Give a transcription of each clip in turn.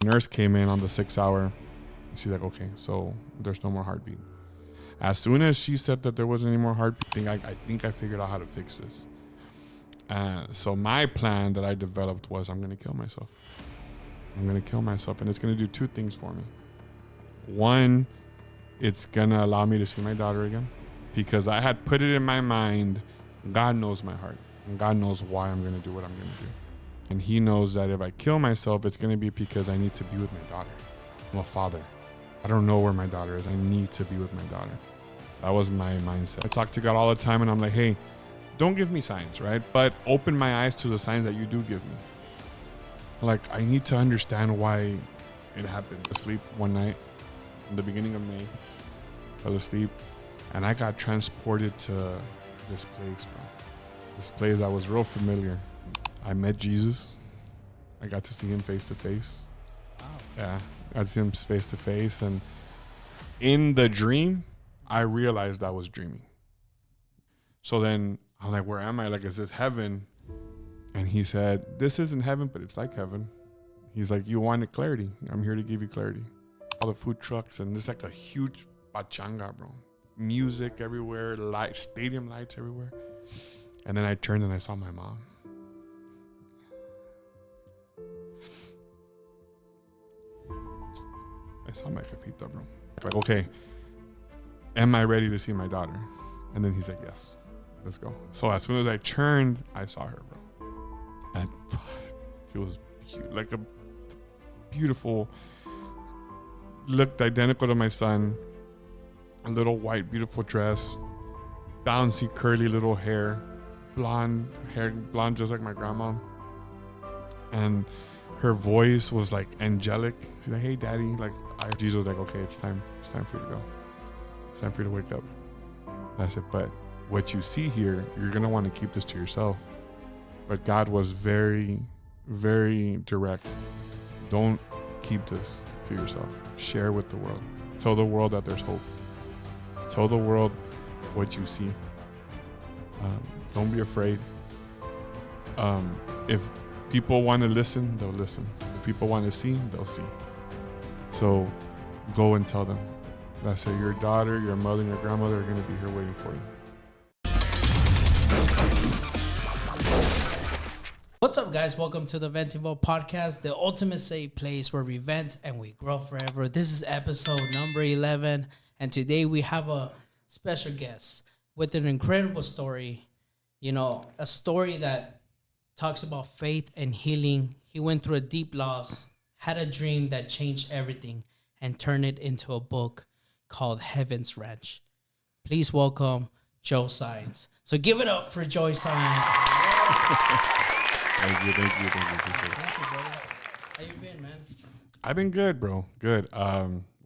Nurse came in on the 6 hour. She's like, okay, so there's no more heartbeat. As soon as she said that there wasn't any more heartbeat, I think I figured out how to fix this. So my plan that I developed was I'm going to kill myself. I'm going to kill myself, and it's going to do two things for me. One, it's going to allow me to see my daughter again, because I had put it in my mind, God knows my heart, and God knows why I'm going to do what I'm going to do. And he knows that if I kill myself, it's going to be because I need to be with my daughter. I'm a father. I don't know where my daughter is. I need to be with my daughter. That was my mindset. I talk to God all the time, and I'm like, hey, don't give me signs, right? But open my eyes to the signs that you do give me. Like, I need to understand why it happened. Asleep one night in the beginning of May. Fell asleep, and I got transported to this place, bro. This place that was real familiar. I met Jesus. I got to see him face to face. Wow. Yeah, I got to see him face to face, and in the dream, I realized I was dreaming. So then I'm like, where am I? Like, is this heaven? And he said, this isn't heaven, but it's like heaven. He's like, you wanted clarity. I'm here to give you clarity. All the food trucks, and there's like a huge pachanga, bro. Music everywhere, light, stadium lights everywhere. And then I turned and I saw my mom. I saw my jefita, bro. Like, okay, am I ready to see my daughter? And then he's like, yes, let's go. So as soon as I turned, I saw her, bro. And she was like a beautiful, looked identical to my son. A little white, beautiful dress, bouncy, curly little hair, blonde just like my grandma. And her voice was like angelic. She's like, hey, daddy. Like, Jesus was like, okay, it's time for you to go. It's time for you to wake up. And I said, but what you see here, you're going to want to keep this to yourself. But God was very, very direct. Don't keep this to yourself. Share with the world. Tell the world that there's hope. Tell the world what you see. Don't be afraid. If people want to listen, they'll listen. If people want to see, they'll see. So go and tell them. That's it. Your daughter, your mother, and your grandmother are going to be here waiting for you. What's up, guys? Welcome to the Ventivo Podcast, the ultimate safe place where we vent and we grow forever. This is episode number 11, and today we have a special guest with an incredible story. You know, a story that talks about faith and healing. He went through a deep loss, had a dream that changed everything, and turned it into a book called Heaven's Ranch. Please welcome Joe Saenz. So give it up for Joe Saenz. Thank you. Thank you, brother. How you been, man? I've been good, bro. Good.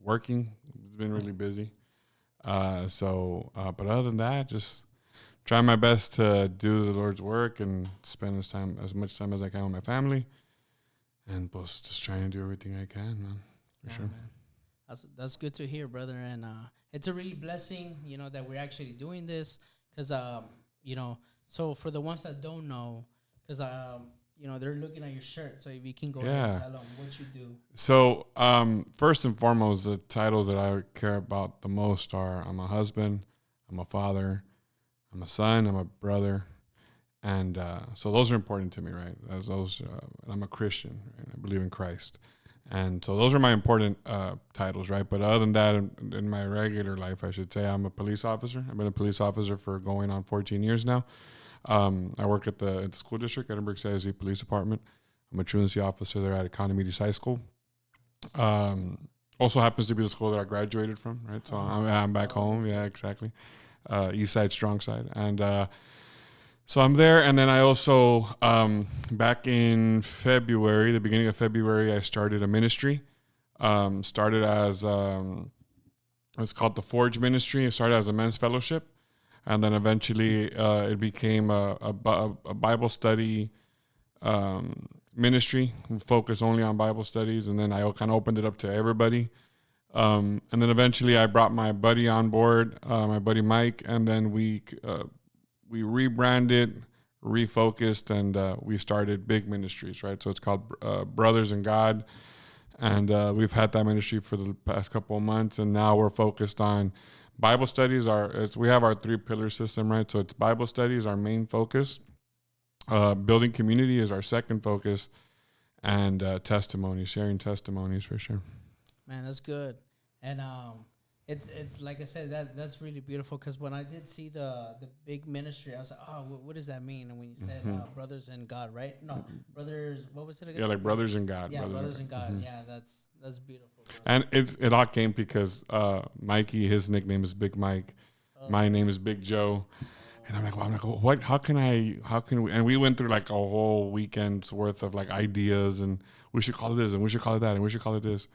Working. It's been really busy. But other than that, just trying my best to do the Lord's work and spend as much time as I can with my family. And just trying to do everything I can, man. For sure. Man. That's good to hear, brother. And it's a really blessing, you know, that we're actually doing this. Because, you know, so for the ones that don't know, because, you know, they're looking at your shirt. So if you can go ahead and tell them what you do. So, first and foremost, the titles that I care about the most are I'm a husband, I'm a father, I'm a son, I'm a brother. And so those are important to me, right? I'm a Christian, right? I believe in Christ. And so those are my important titles, right? But other than that, in my regular life, I should say, I'm a police officer. I've been a police officer for going on 14 years now. I work at the school district, Edinburgh CISD Police Department. I'm a truancy officer there at Economy High School. Also happens to be the school that I graduated from, right? So I'm back home. Yeah, exactly. East Side, Strong Side. And so I'm there. And then I also, back in February, the beginning of February, I started a ministry. Started as, it's called the Forge Ministry. It started as a men's fellowship. And then eventually it became a Bible study ministry, focused only on Bible studies. And then I kind of opened it up to everybody. And then eventually I brought my buddy on board, my buddy Mike, and then we rebranded, refocused, and we started big ministries, right? So it's called Brothers in God. And we've had that ministry for the past couple of months, and now we're focused on Bible studies. We have our 3-pillar system, right? So it's Bible studies, our main focus. Building community is our second focus, and testimonies, sharing testimonies for sure. Man, that's good. And it's like I said, that's really beautiful, because when I did see the big ministry, I was like, oh, what does that mean? And when you said brothers in God, right? No, brothers. What was it again? Yeah, like brothers in God. Yeah, brothers in God. Yeah, that's beautiful. Bro. And it all came because Mikey, his nickname is Big Mike. My name is Big Joe. And I'm like, what? How can we? And we went through like a whole weekend's worth of like ideas, and we should call it this, and we should call it that, and we should call it this.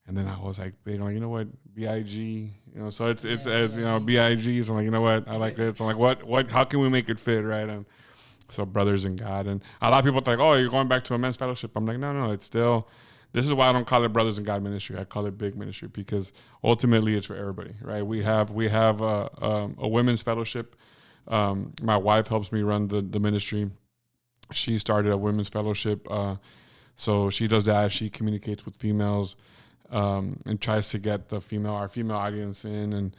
And then I was like, you know what, BIG, so it's as you know, BIG. So I'm like, you know what, I like this. I'm like, what? How can we make it fit, right? And so brothers in God, and a lot of people think, oh, you're going back to a men's fellowship. I'm like, no, it's still. This is why I don't call it Brothers in God ministry. I call it Big Ministry, because ultimately it's for everybody, right? We have a women's fellowship. My wife helps me run the ministry. She started a women's fellowship, so she does that. She communicates with females, and tries to get our female audience in, and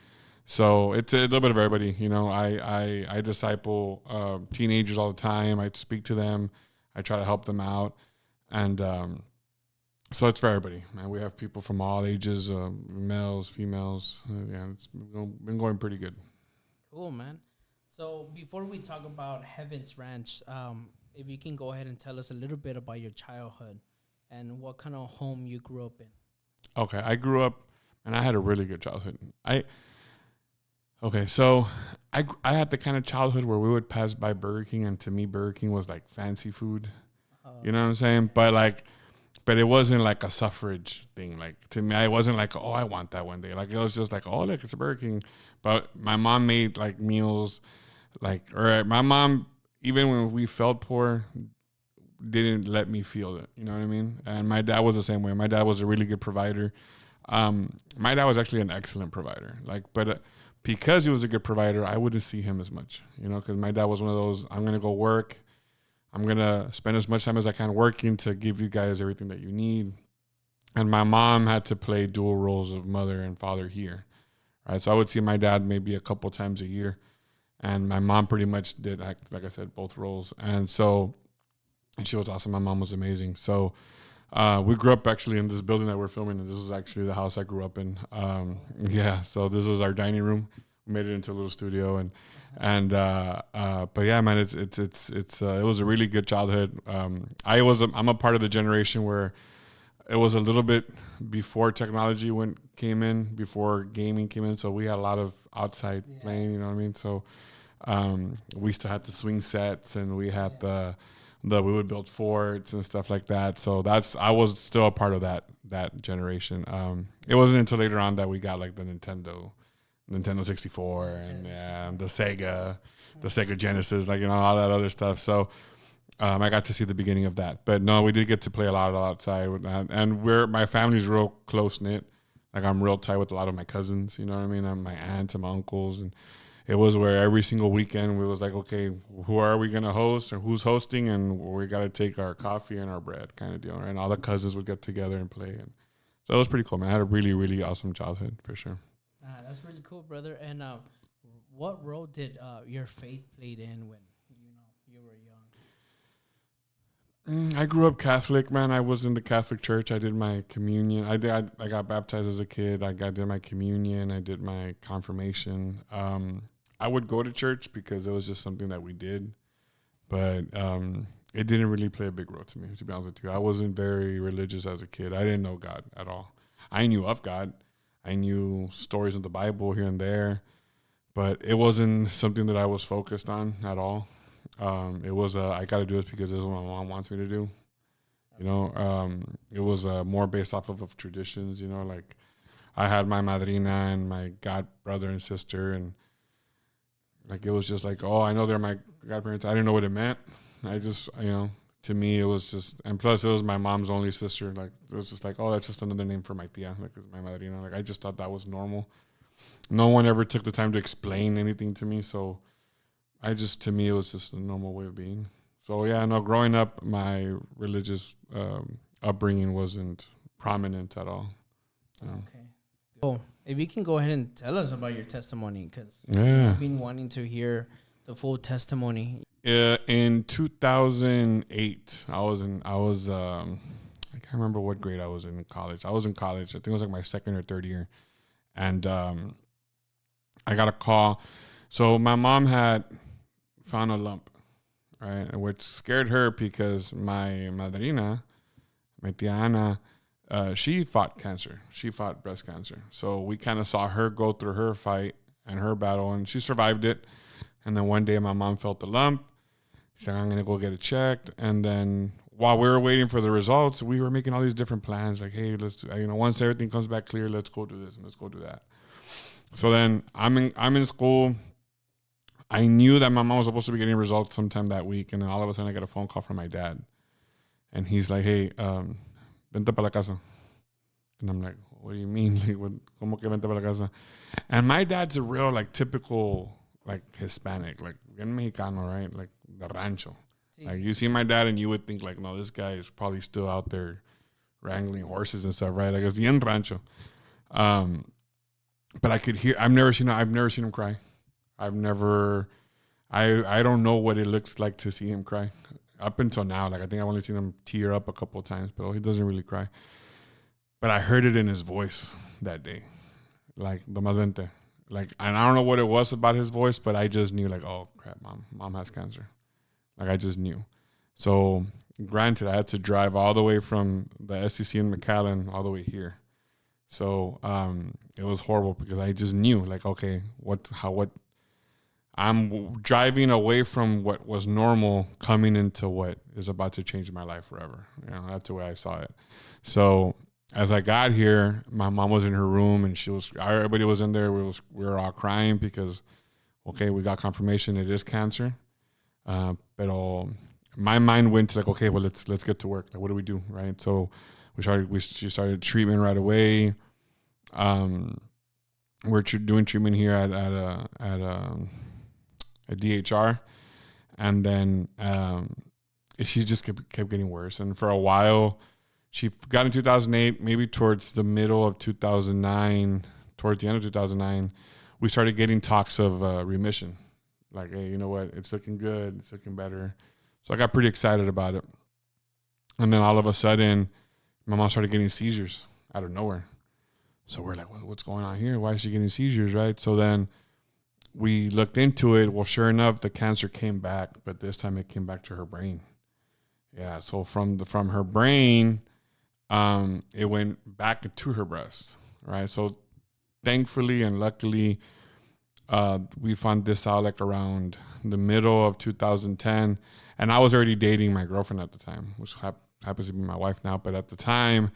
so it's a little bit of everybody. I disciple teenagers all the time. I speak to them. I try to help them out, and so it's for everybody. Man, we have people from all ages, males, females. Yeah, it's been going pretty good. Cool, man. So before we talk about Heaven's Ranch, if you can go ahead and tell us a little bit about your childhood and what kind of home you grew up in. Okay, I grew up, and I had a really good childhood. So I had the kind of childhood where we would pass by Burger King, and to me, Burger King was like fancy food. You know what I'm saying? But it wasn't like a suffrage thing. Like, to me, I wasn't like, oh, I want that one day. Like, it was just like, oh, look, it's a Burger King. But my mom made like meals, or my mom, even when we felt poor, didn't let me feel it. You know what I mean? And my dad was the same way. My dad was a really good provider. My dad was actually an excellent provider. But because he was a good provider, I wouldn't see him as much, because my dad was one of those, I'm going to go work. I'm going to spend as much time as I can working to give you guys everything that you need. And my mom had to play dual roles of mother and father here. Right. So I would see my dad maybe a couple times a year. And my mom pretty much did, like I said, both roles. And she was awesome. My mom was amazing. So we grew up actually in this building that we're filming, and this is actually the house I grew up in. So this is our dining room. We made it into a little studio, but yeah, man, it was a really good childhood. I'm a part of the generation where it was a little bit before technology came in, before gaming came in. So we had a lot of outside playing, you know what I mean? So we used to have the swing sets, and we had we would build forts and stuff like that. So I was still a part of that generation. It wasn't until later on that we got like the Nintendo 64 and the Sega Genesis, all that other stuff. So I got to see the beginning of that. But no, we did get to play a lot outside with that. And my family's real close knit. Like, I'm real tight with a lot of my cousins, you know what I mean? My aunts and my uncles, and it was where every single weekend we was like, okay, who are we going to host, or who's hosting, and we got to take our coffee and our bread kind of deal, right? And all the cousins would get together and play. And so it was pretty cool, man. I had a really, really awesome childhood for sure. That's really cool, brother. And what role did your faith played in when you were young? I grew up Catholic, man. I was in the Catholic Church. I did my communion. I got baptized as a kid. I did my communion. I did my confirmation. I would go to church because it was just something that we did, but it didn't really play a big role to me, to be honest with you. I wasn't very religious as a kid. I didn't know God at all. I knew of God. I knew stories of the Bible here and there, but it wasn't something that I was focused on at all. It was I got to do this because this is what my mom wants me to do. It was more based off of traditions. Like, I had my madrina and my god brother and sister, and like, it was just like, oh, I know they're my godparents. I didn't know what it meant. I just, to me, it was just, and plus it was my mom's only sister. Like, it was just like, oh, that's just another name for my tia, like, it's my madrina. Like, I just thought that was normal. No one ever took the time to explain anything to me. So to me, it was just a normal way of being. So yeah, no, growing up, my religious upbringing wasn't prominent at all. Okay. Oh, if you can go ahead and tell us about your testimony, because Yeah. I've been wanting to hear the full testimony. In 2008, I can't remember what grade I was in college. I was in college. I think it was like my second or third year. And I got a call. So my mom had found a lump, right? Which scared her because my madrina, my tia Ana, she fought cancer. She fought breast cancer. So we kind of saw her go through her fight and her battle, and she survived it. And then one day my mom felt the lump. She's like, I'm going to go get it checked. And then while we were waiting for the results, we were making all these different plans. Like, hey, once everything comes back clear, let's go do this and let's go do that. So then I'm in school. I knew that my mom was supposed to be getting results sometime that week. And then all of a sudden I get a phone call from my dad. And he's like, hey, vente para la casa. And I'm like, what do you mean? Like, ¿Cómo que vente para la casa? And my dad's a real, like, typical, like, Hispanic, like, bien Mexicano, right? Like, the rancho. Like, you see my dad and you would think, like, no, this guy is probably still out there wrangling horses and stuff, right? Like, it's bien rancho. But I could hear, I've never seen him cry. I don't know what it looks like to see him cry. Up until now, like, I think I've only seen him tear up a couple of times, but he doesn't really cry. But I heard it in his voice that day. Like, domazente. Like, and I don't know what it was about his voice, but I just knew, like, oh, crap, mom has cancer. Like, I just knew. So, granted, I had to drive all the way from the SCC in McAllen all the way here. So, it was horrible because I just knew, like, okay, what I'm driving away from what was normal, coming into what is about to change my life forever. You know, that's the way I saw it. So, as I got here, my mom was in her room and everybody was in there. We were all crying because, okay, we got confirmation it is cancer. But my mind went to, like, okay, well, let's get to work. Like, what do we do, right? So she started treatment right away. We're doing treatment here at DHR, and then she just kept getting worse. And for a while, she got in 2008, maybe towards the middle of 2009, towards the end of 2009, we started getting talks of remission. Like, hey, you know what? It's looking good. It's looking better. So I got pretty excited about it. And then all of a sudden, my mom started getting seizures out of nowhere. So we're like, well, what's going on here? Why is she getting seizures, right? So then we looked into it. Well, sure enough, the cancer came back, but this time it came back to her brain. Yeah, so from her brain, it went back to her breast, right? So thankfully and luckily, we found this out like around the middle of 2010, and I was already dating my girlfriend at the time, which happens to be my wife now. But at the time,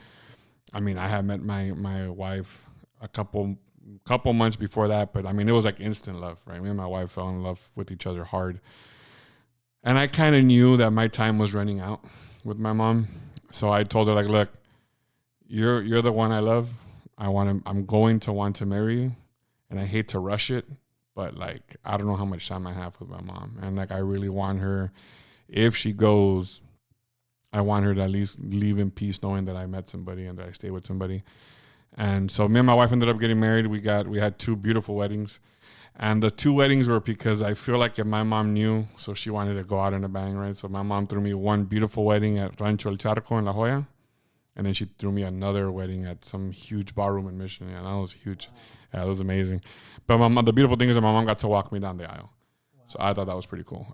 I mean, I had met my wife a couple months before that, but I mean, it was like instant love, right? Me and my wife fell in love with each other hard, and I kind of knew that my time was running out with my mom. So I told her, like, look, you're the one I love. I'm going to want to marry you, and I hate to rush it, but, like, I don't know how much time I have with my mom, and, like, I really want her, if she goes, I want her to at least leave in peace knowing that I met somebody and that I stay with somebody. And so me and my wife ended up getting married. We had 2 beautiful weddings. And the 2 weddings were because I feel like if my mom knew, so she wanted to go out in a bang, right? So my mom threw me one beautiful wedding at Rancho El Charco in La Jolla. And then she threw me another wedding at some huge ballroom in Mission. Yeah, that was huge. Yeah, it was amazing. But the beautiful thing is that my mom got to walk me down the aisle. So I thought that was pretty cool.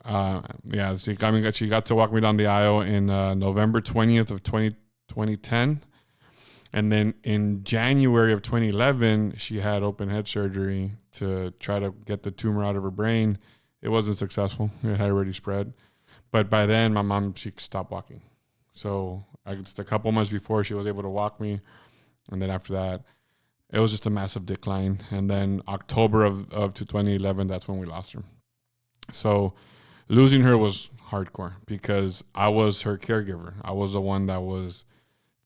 Yeah, she got to walk me down the aisle in November 20th of 2010. And then in January of 2011, she had open head surgery to try to get the tumor out of her brain. It wasn't successful. It had already spread. But by then, my mom, she stopped walking. So just a couple months before, she was able to walk me. And then after that, it was just a massive decline. And then October of 2011, that's when we lost her. So losing her was hardcore because I was her caregiver. I was the one that was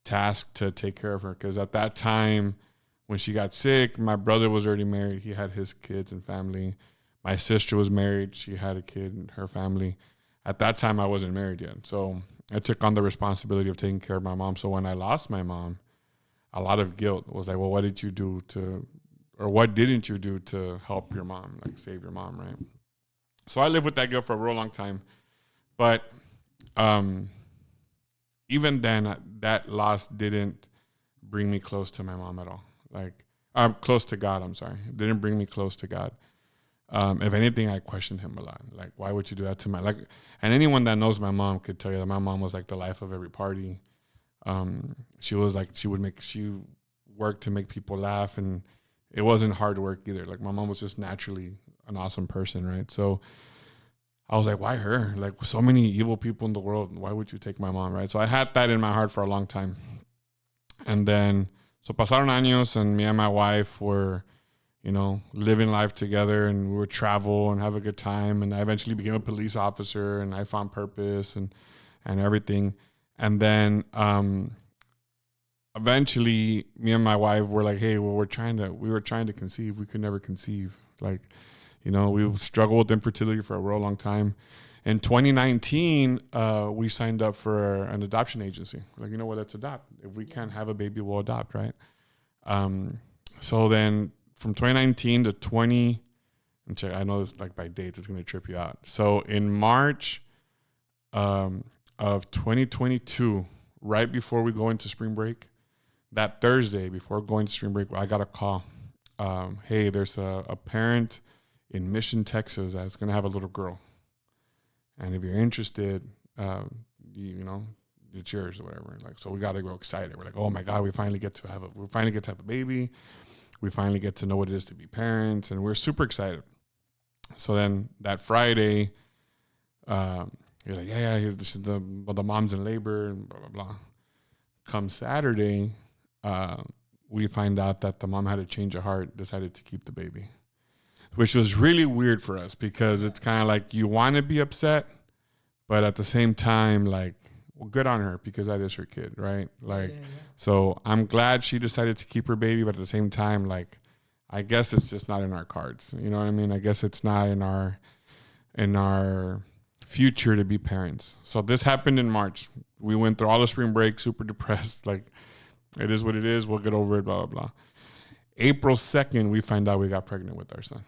tasked to take care of her, because at that time when she got sick, my brother was already married. He had his kids and family. My sister was married. She had a kid and her family. At that time, I wasn't married yet. So I took on the responsibility of taking care of my mom. So when I lost my mom, a lot of guilt. It was like, well, what did you do or what didn't you do to help your mom, like save your mom, right? So I lived with that guilt for a real long time. But even then, that loss didn't bring me close to my mom at all. Like, close to God, I'm sorry. It didn't bring me close to God. If anything, I questioned him a lot. Like, why would you do that to my, like, and anyone that knows my mom could tell you that my mom was like the life of every party. She was like, she worked to make people laugh, and it wasn't hard work either. Like, my mom was just naturally an awesome person, right? So I was like, why her? Like, so many evil people in the world. Why would you take my mom, right? So I had that in my heart for a long time. And then, so pasaron años, and me and my wife were, living life together, and we would travel and have a good time. And I eventually became a police officer, and I found purpose and everything. And then eventually me and my wife were like, hey, well, we were trying to conceive. We could never conceive. Like, we struggled with infertility for a real long time. In 2019, we signed up for an adoption agency. Like, let's adopt. If we can't have a baby, we'll adopt, right? So then from 2019 to 20, and check, I know this like by dates, it's going to trip you out. So in March of 2022, right before we go into spring break, that Thursday before going to spring break, I got a call. Hey, there's a parent in Mission, Texas, that's going to have a little girl. And if you're interested, it's yours or whatever. Like, so we got to go excited. We're like, oh my God, we finally get to have a baby. We finally get to know what it is to be parents. And we're super excited. So then that Friday, you're like, yeah, the mom's in labor and blah, blah, blah. Come Saturday, we find out that the mom had a change of heart, decided to keep the baby, which was really weird for us because it's kind of like you want to be upset, but at the same time, like, well, good on her because that is her kid, right? Like, So I'm glad she decided to keep her baby, but at the same time, like, I guess it's just not in our cards. You know what I mean? I guess it's not in our future to be parents. So this happened in March. We went through all the spring break, super depressed. Like, it is what it is. We'll get over it, blah, blah, blah. April 2nd, we find out we got pregnant with our son.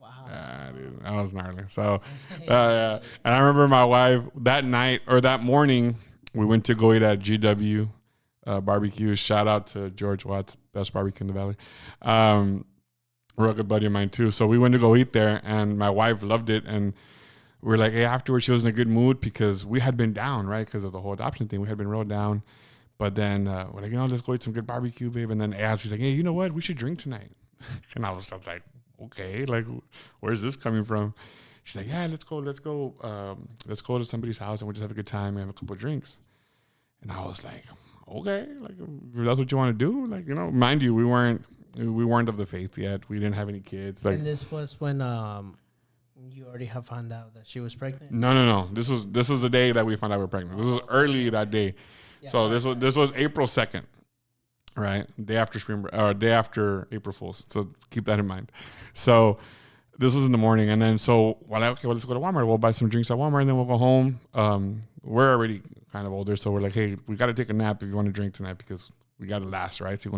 Wow. Dude, that was gnarly. So, and I remember my wife that night or that morning, we went to go eat at GW barbecue. Shout out to George Watts, best barbecue in the valley. Real good buddy of mine too. So we went to go eat there, and my wife loved it. And we were like, hey, afterwards she was in a good mood because we had been down, right? Because of the whole adoption thing. We had been real down. But then we're like, let's go eat some good barbecue, babe. And then she's like, hey, you know what? We should drink tonight. And I was like, okay, like, where's this coming from? She's like, yeah, let's go to somebody's house and we'll just have a good time and have a couple of drinks. And I was like, okay, like, if that's what you want to do, like, mind you, we weren't of the faith yet. We didn't have any kids. Like, and this was when you already have found out that she was pregnant. No. This was the day that we found out we were pregnant. This was early that day. Yeah, so this was April 2nd. Right, day after April Fool's. So keep that in mind. So this was in the morning, and then let's go to Walmart. We'll buy some drinks at Walmart, and then we'll go home. We're already kind of older, so we're like, hey, we got to take a nap if you want to drink tonight because we got to last, right? So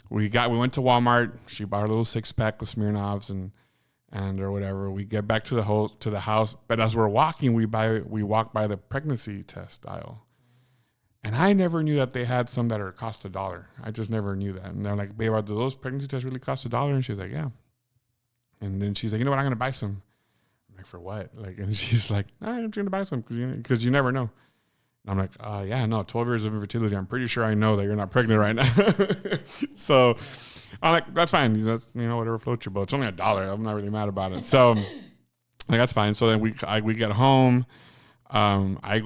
we went to Walmart. She bought a little 6-pack of Smirnoffs and or whatever. We get back to the house, but as we're walking, we walk by the pregnancy test aisle. And I never knew that they had some that cost $1. I just never knew that. And they're like, babe, do those pregnancy tests really cost $1? And she's like, yeah. And then she's like, you know what? I'm going to buy some. I'm like, for what? Like, and she's like, I'm just going to buy some because you never know. And I'm like, yeah, no, 12 years of infertility. I'm pretty sure I know that you're not pregnant right now. So I'm like, that's fine. That's, whatever floats your boat. It's only $1. I'm not really mad about it. So like, that's fine. So then we get home. I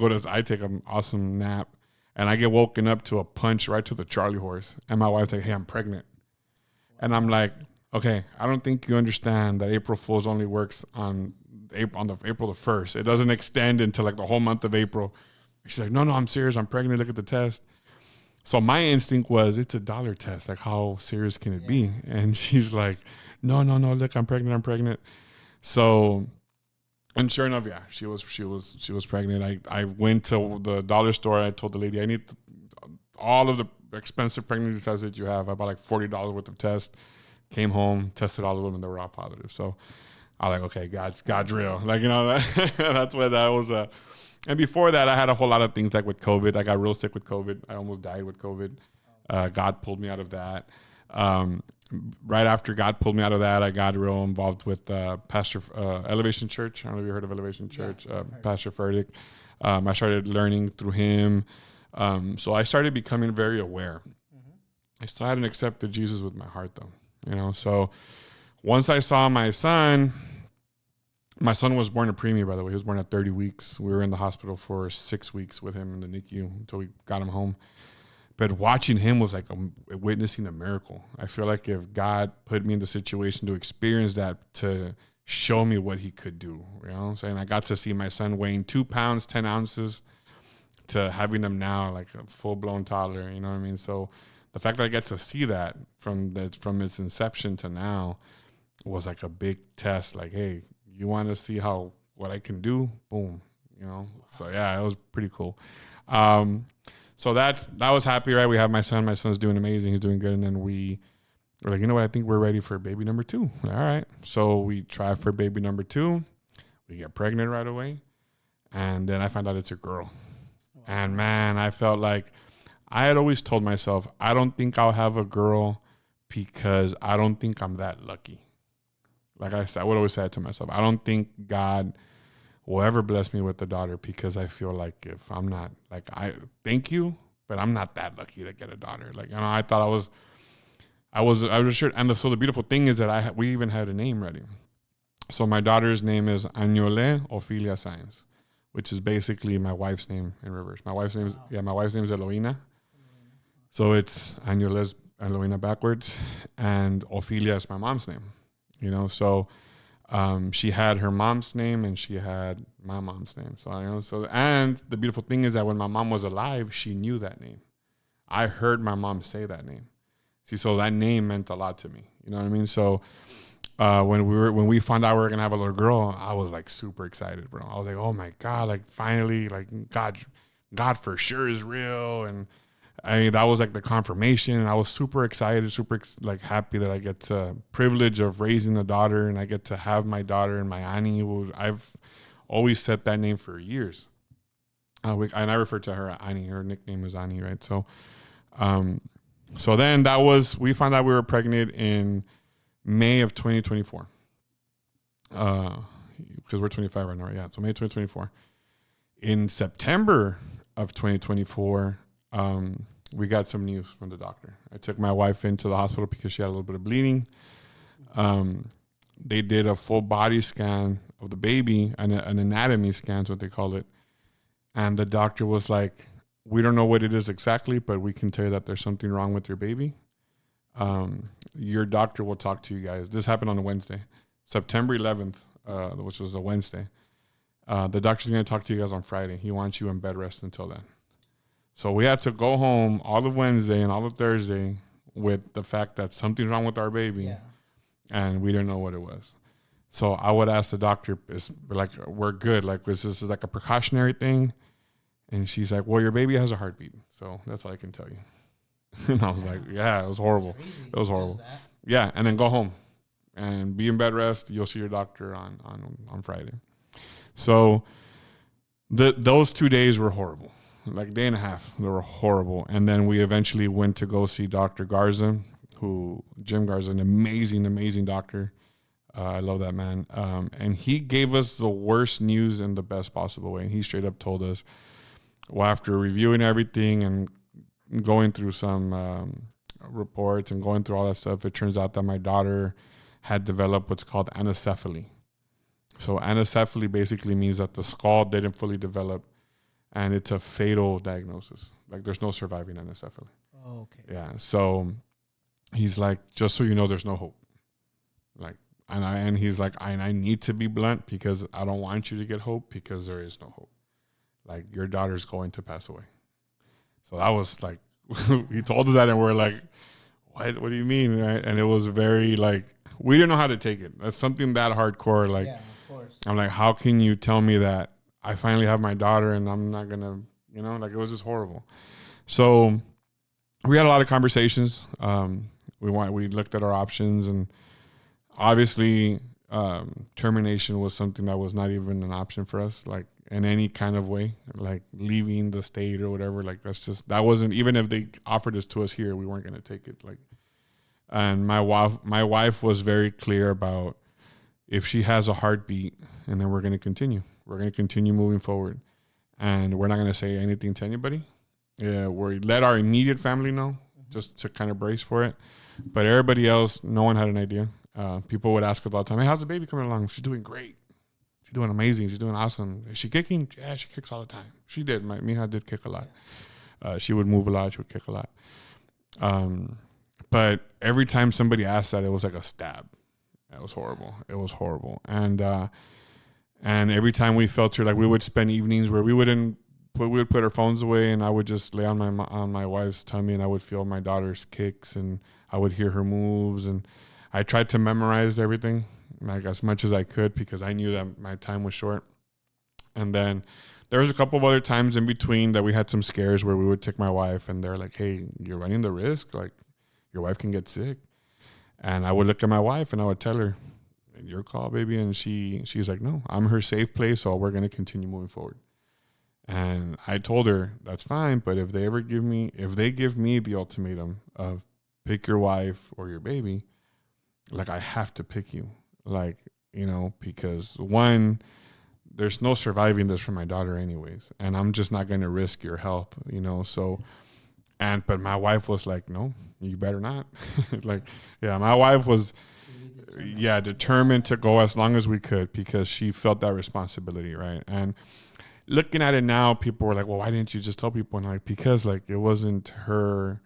take an awesome nap. And I get woken up to a punch right to the Charlie horse. And my wife's like, hey, I'm pregnant. And I'm like, okay, I don't think you understand that April Fool's only works on April the 1st. It doesn't extend until like the whole month of April. She's like, no, I'm serious. I'm pregnant. Look at the test. So my instinct was, it's $1 test. Like, how serious can it be? And she's like, no, look, I'm pregnant. So... And sure enough, yeah, she was pregnant. I went to the dollar store. I told the lady, I need all of the expensive pregnancy tests that you have. I bought like $40 worth of tests. Came home, tested all of them, and they were all positive. So I was like, okay, God's real. Like, you know, that's what that was. And before that, I had a whole lot of things like with COVID. I got real sick with COVID. I almost died with COVID. God pulled me out of that. Right after God pulled me out of that, I got real involved with Pastor Elevation Church. I don't know if you heard of Elevation Church. Pastor Furtick. I started learning through him. So I started becoming very aware. I still hadn't accepted Jesus with my heart, though. You know, so once I saw my son was born a preemie, by the way. He was born at 30 weeks. We were in the hospital for 6 weeks with him in the NICU until we got him home. But watching him was like witnessing a miracle. I feel like if God put me in the situation to experience that, to show me what he could do, you know what I'm saying? I got to see my son weighing 2 pounds, 10 ounces to having him now like a full-blown toddler, you know what I mean? So the fact that I get to see that from its inception to now was like a big test. Like, hey, you want to see what I can do? Boom, you know. So yeah, it was pretty cool. So that was happy, right? We have my son. My son's doing amazing. He's doing good. And then we're like, you know what? I think we're ready for baby number 2. All right. So we try for baby number 2. We get pregnant right away, and then I find out it's a girl. Wow. And man, I felt like. I had always told myself, I don't think I'll have a girl because I don't think I'm that lucky. Like I said, I would always say it to myself. I don't think God will ever bless me with a daughter because I feel like if I'm not, like, I thank you, but I'm not that lucky to get a daughter. Like, you know, I thought I was sure. And so the beautiful thing is that we even had a name ready. So my daughter's name is Agnole Ophelia Saenz, which is basically my wife's name in reverse. My wife's name is Eloina. So it's Agnole's Eloina backwards, and Ophelia is my mom's name, you know. So she had her mom's name and she had my mom's name. So and the beautiful thing is that when my mom was alive, she knew that name. I heard my mom say that name. See, so that name meant a lot to me. You know what I mean? So when we found out we were gonna have a little girl, I was like super excited, bro. I was like, oh my God, like finally, like God for sure is real. And I mean, that was like the confirmation, and I was super excited, super like happy that I get the privilege of raising a daughter, and I get to have my daughter and my Annie. I've always said that name for years. And I refer to her Annie. Her nickname is Annie, right? So, so then we found out we were pregnant in May of 2024. Because we're 25 right now, right? Yeah. So May 2024. In September of 2024. We got some news from the doctor. I took my wife into the hospital because she had a little bit of bleeding. They did a full body scan of the baby, an anatomy scan is what they call it. And the doctor was like, we don't know what it is exactly, but we can tell you that there's something wrong with your baby. Your doctor will talk to you guys. This happened on a Wednesday, September 11th, which was a Wednesday. The doctor's going to talk to you guys on Friday. He wants you in bed rest until then. So we had to go home all of Wednesday and all of Thursday with the fact that something's wrong with our baby, and we didn't know what it was. So I would ask the doctor, like, we're good. Like, this is like a precautionary thing. And she's like, well, your baby has a heartbeat. So that's all I can tell you. And I was like, yeah, it was horrible. It was horrible. Yeah, and then go home and be in bed rest. You'll see your doctor on Friday. So those 2 days were horrible. Like a day and a half, they were horrible. And then we eventually went to go see Dr. Garza, Jim Garza, an amazing, amazing doctor. I love that man. And he gave us the worst news in the best possible way. He straight up told us, well, after reviewing everything and going through some reports and going through all that stuff, it turns out that my daughter had developed what's called anencephaly. So anencephaly basically means that the skull didn't fully develop. And it's a fatal diagnosis. Like, there's no surviving anencephaly. Oh, okay. Yeah. So he's like, just so you know, there's no hope. Like, and he's like, I need to be blunt because I don't want you to get hope because there is no hope. Like, your daughter's going to pass away. So that was like, he told us that, and we're like, what do you mean? Right? And it was very like, we didn't know how to take it. That's something that hardcore. Like, yeah, of course. I'm like, how can you tell me that I finally have my daughter and I'm not going to, like, it was just horrible. So we had a lot of conversations. We looked at our options, and obviously termination was something that was not even an option for us, like in any kind of way, like leaving the state or whatever. Like that wasn't, even if they offered this to us here, we weren't going to take it. Like, and my wife was very clear about, if she has a heartbeat, and then we're going to continue moving forward, and we're not going to say anything to anybody. Yeah, we let our immediate family know, just to kind of brace for it. But everybody else, no one had an idea. People would ask us all the time, "Hey, how's the baby coming along?" She's doing great. She's doing amazing. She's doing awesome. Is she kicking? Yeah, she kicks all the time. She did. My Mija did kick a lot. She would move a lot. She would kick a lot. But every time somebody asked that, it was like a stab. It was horrible. It was horrible. And every time we felt her, like, we would spend evenings where we would put our phones away, and I would just lay on my wife's tummy, and I would feel my daughter's kicks, and I would hear her moves, and I tried to memorize everything, like, as much as I could, because I knew that my time was short. And then there was a couple of other times in between that we had some scares where we would take my wife, and they're like, "Hey, you're running the risk. Like, your wife can get sick." And I would look at my wife and I would tell her, "Your call, baby." And she's like, "No, I'm her safe place, so we're going to continue moving forward." And I told her, "That's fine, but if they give me the ultimatum of pick your wife or your baby, like, I have to pick you. Like, because one, there's no surviving this for my daughter anyways, and I'm just not going to risk your health, so." But my wife was like, "No, you better not." Like, yeah, my wife was, determined to go as long as we could, because she felt that responsibility, right? And looking at it now, people were like, "Well, why didn't you just tell people?" And like, because, like, it wasn't her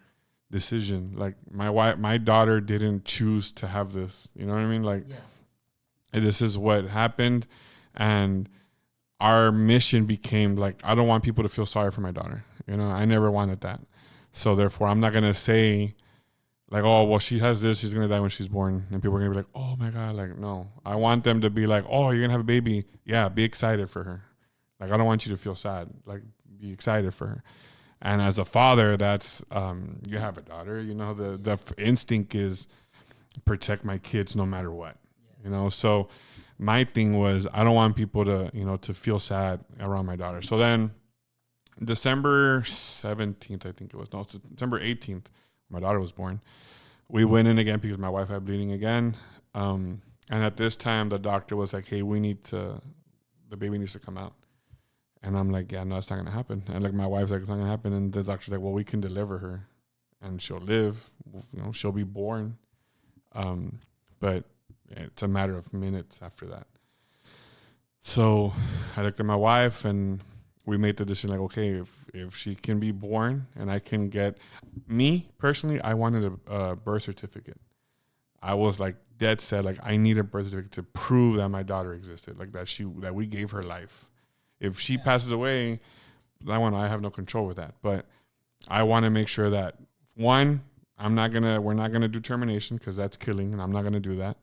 decision. Like, my daughter didn't choose to have this. You know what I mean? Like, this is what happened, and our mission became, like, I don't want people to feel sorry for my daughter. I never wanted that. So therefore, I'm not going to say, like, "Oh, well, she has this, she's going to die when she's born." And people are going to be like, "Oh my God." Like, no, I want them to be like, "Oh, you're going to have a baby. Yeah, be excited for her." Like, I don't want you to feel sad. Like, be excited for her. And as a father, that's, you have a daughter, the instinct is protect my kids no matter what, So my thing was, I don't want people to, to feel sad around my daughter. So then December 17th, I think it was. No, September 18th, my daughter was born. We went in again because my wife had bleeding again. And at this time, the doctor was like, "Hey, the baby needs to come out." And I'm like, "Yeah, no, it's not going to happen." And like, my wife's like, "It's not going to happen." And the doctor's like, "Well, we can deliver her and she'll live, she'll be born. But it's a matter of minutes after that." So I looked at my wife, and we made the decision, like, okay, if she can be born and I can get, me personally, I wanted a birth certificate. I was like dead set, like, I need a birth certificate to prove that my daughter existed, like that we gave her life. If she passes away, I have no control with that. But I want to make sure that, one, we're not gonna do termination, because that's killing, and I'm not gonna do that.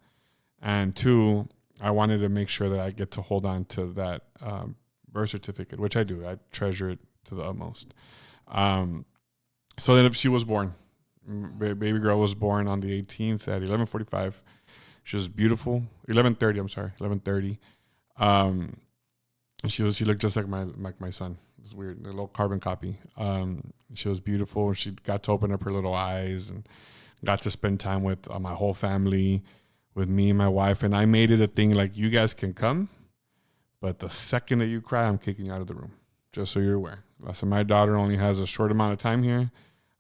And two, I wanted to make sure that I get to hold on to that birth certificate, which I do. I treasure it to the utmost. So then she was born. Baby girl was born on the 18th at 11:45. She was beautiful. 11:30. I'm sorry, 11:30. She looked just like my son. It's weird, a little carbon copy. She was beautiful. She got to open up her little eyes and got to spend time with my whole family, with me and my wife. And I made it a thing, like, you guys can come, but the second that you cry, I'm kicking you out of the room, just so you're aware. So my daughter only has a short amount of time here.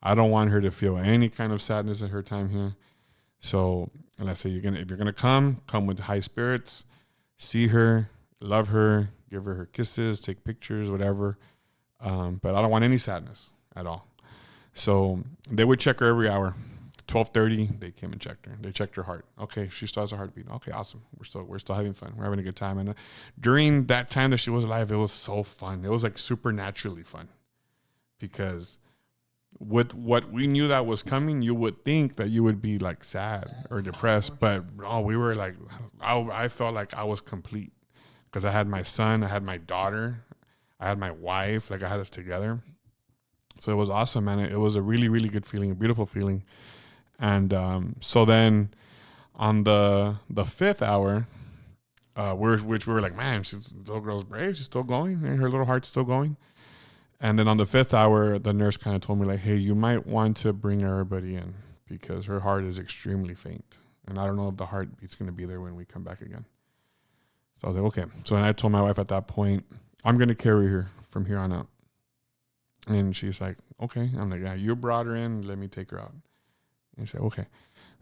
I don't want her to feel any kind of sadness in her time here. So let's say if you're gonna come with high spirits, see her, love her, give her kisses, take pictures, whatever. But I don't want any sadness at all. So they would check her every hour. 12:30, they came and checked her. They checked her heart. Okay, she still has a heartbeat. Okay, awesome. We're still having fun. We're having a good time. And during that time that she was alive, it was so fun. It was like supernaturally fun, because with what we knew that was coming, you would think that you would be like sad or depressed, but no, we were like, I felt like I was complete, because I had my son, I had my daughter, I had my wife, like, I had us together. So it was awesome, man. It was a really, really good feeling, a beautiful feeling. And so then on the fifth hour, which we were like, man, the little girl's brave. She's still going. And her little heart's still going. And then on the fifth hour, the nurse kind of told me like, hey, you might want to bring everybody in because her heart is extremely faint. And I don't know if the heartbeat's going to be there when we come back again. So I was like, okay. So then I told my wife at that point, I'm going to carry her from here on out. And she's like, okay. I'm like, yeah, you brought her in. Let me take her out. And she said, okay.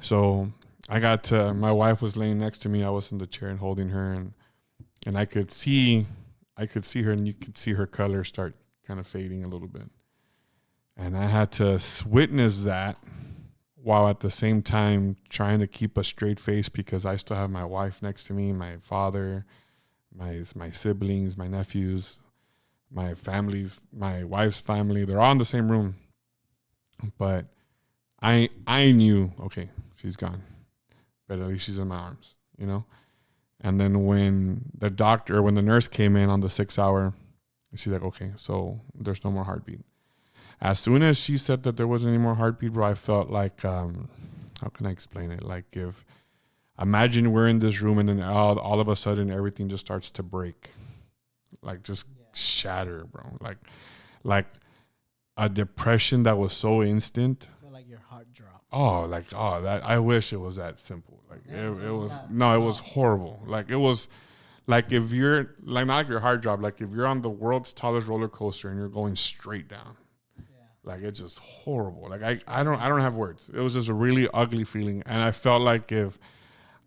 So my wife was laying next to me. I was in the chair and holding her. And I could see her, and you could see her color start kind of fading a little bit. And I had to witness that while at the same time trying to keep a straight face because I still have my wife next to me, my father, my siblings, my nephews, my wife's family. They're all in the same room. But I knew, okay, she's gone. But at least she's in my arms, you know? And then when the nurse came in on the 6th hour, she's like, okay, so there's no more heartbeat. As soon as she said that there wasn't any more heartbeat, bro, I felt like, how can I explain it? Like imagine we're in this room and then all of a sudden everything just starts to break. Like just shatter, bro. Like a depression that was so instant. I feel like your heart dropped. That I wish it was that simple. Like it was horrible. Like it was like if you're like not like your heart drop, like if you're on the world's tallest roller coaster and you're going straight down. Like it's just horrible. Like I don't have words. It was just a really ugly feeling. And I felt like if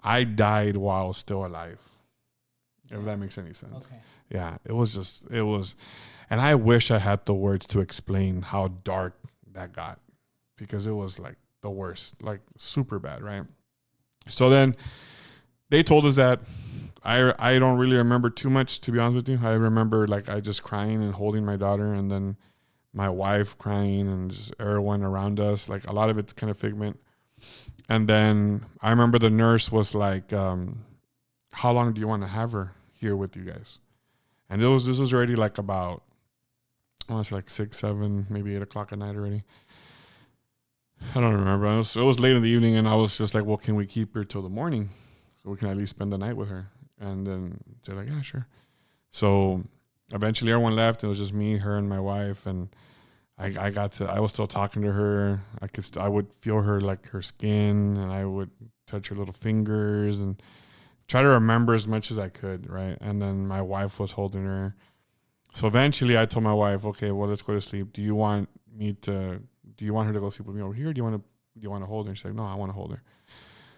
I died while still alive. If that makes any sense. Okay. Yeah. It was and I wish I had the words to explain how dark that got. Because it was like the worst. Like super bad, right? So then they told us that I don't really remember too much, to be honest with you. I remember like I just crying and holding my daughter and then my wife crying and just everyone around us. Like a lot of it's kind of figment. And then I remember the nurse was like, how long do you want to have her here with you guys? And this was already like about, I want to say like 6, 7, maybe 8 o'clock at night already. I don't remember. It was late in the evening and I was just like, well, can we keep her till the morning? So we can at least spend the night with her. And then they're like, yeah, sure. So eventually everyone left. It was just me, her, and my wife. And I was still talking to her. I would feel her, like her skin, and I would touch her little fingers and try to remember as much as I could, right? And then my wife was holding her. So eventually I told my wife, okay, well, let's go to sleep. Do you want her to go sleep with me over here? Do you want to hold her? And she's like, no, I want to hold her.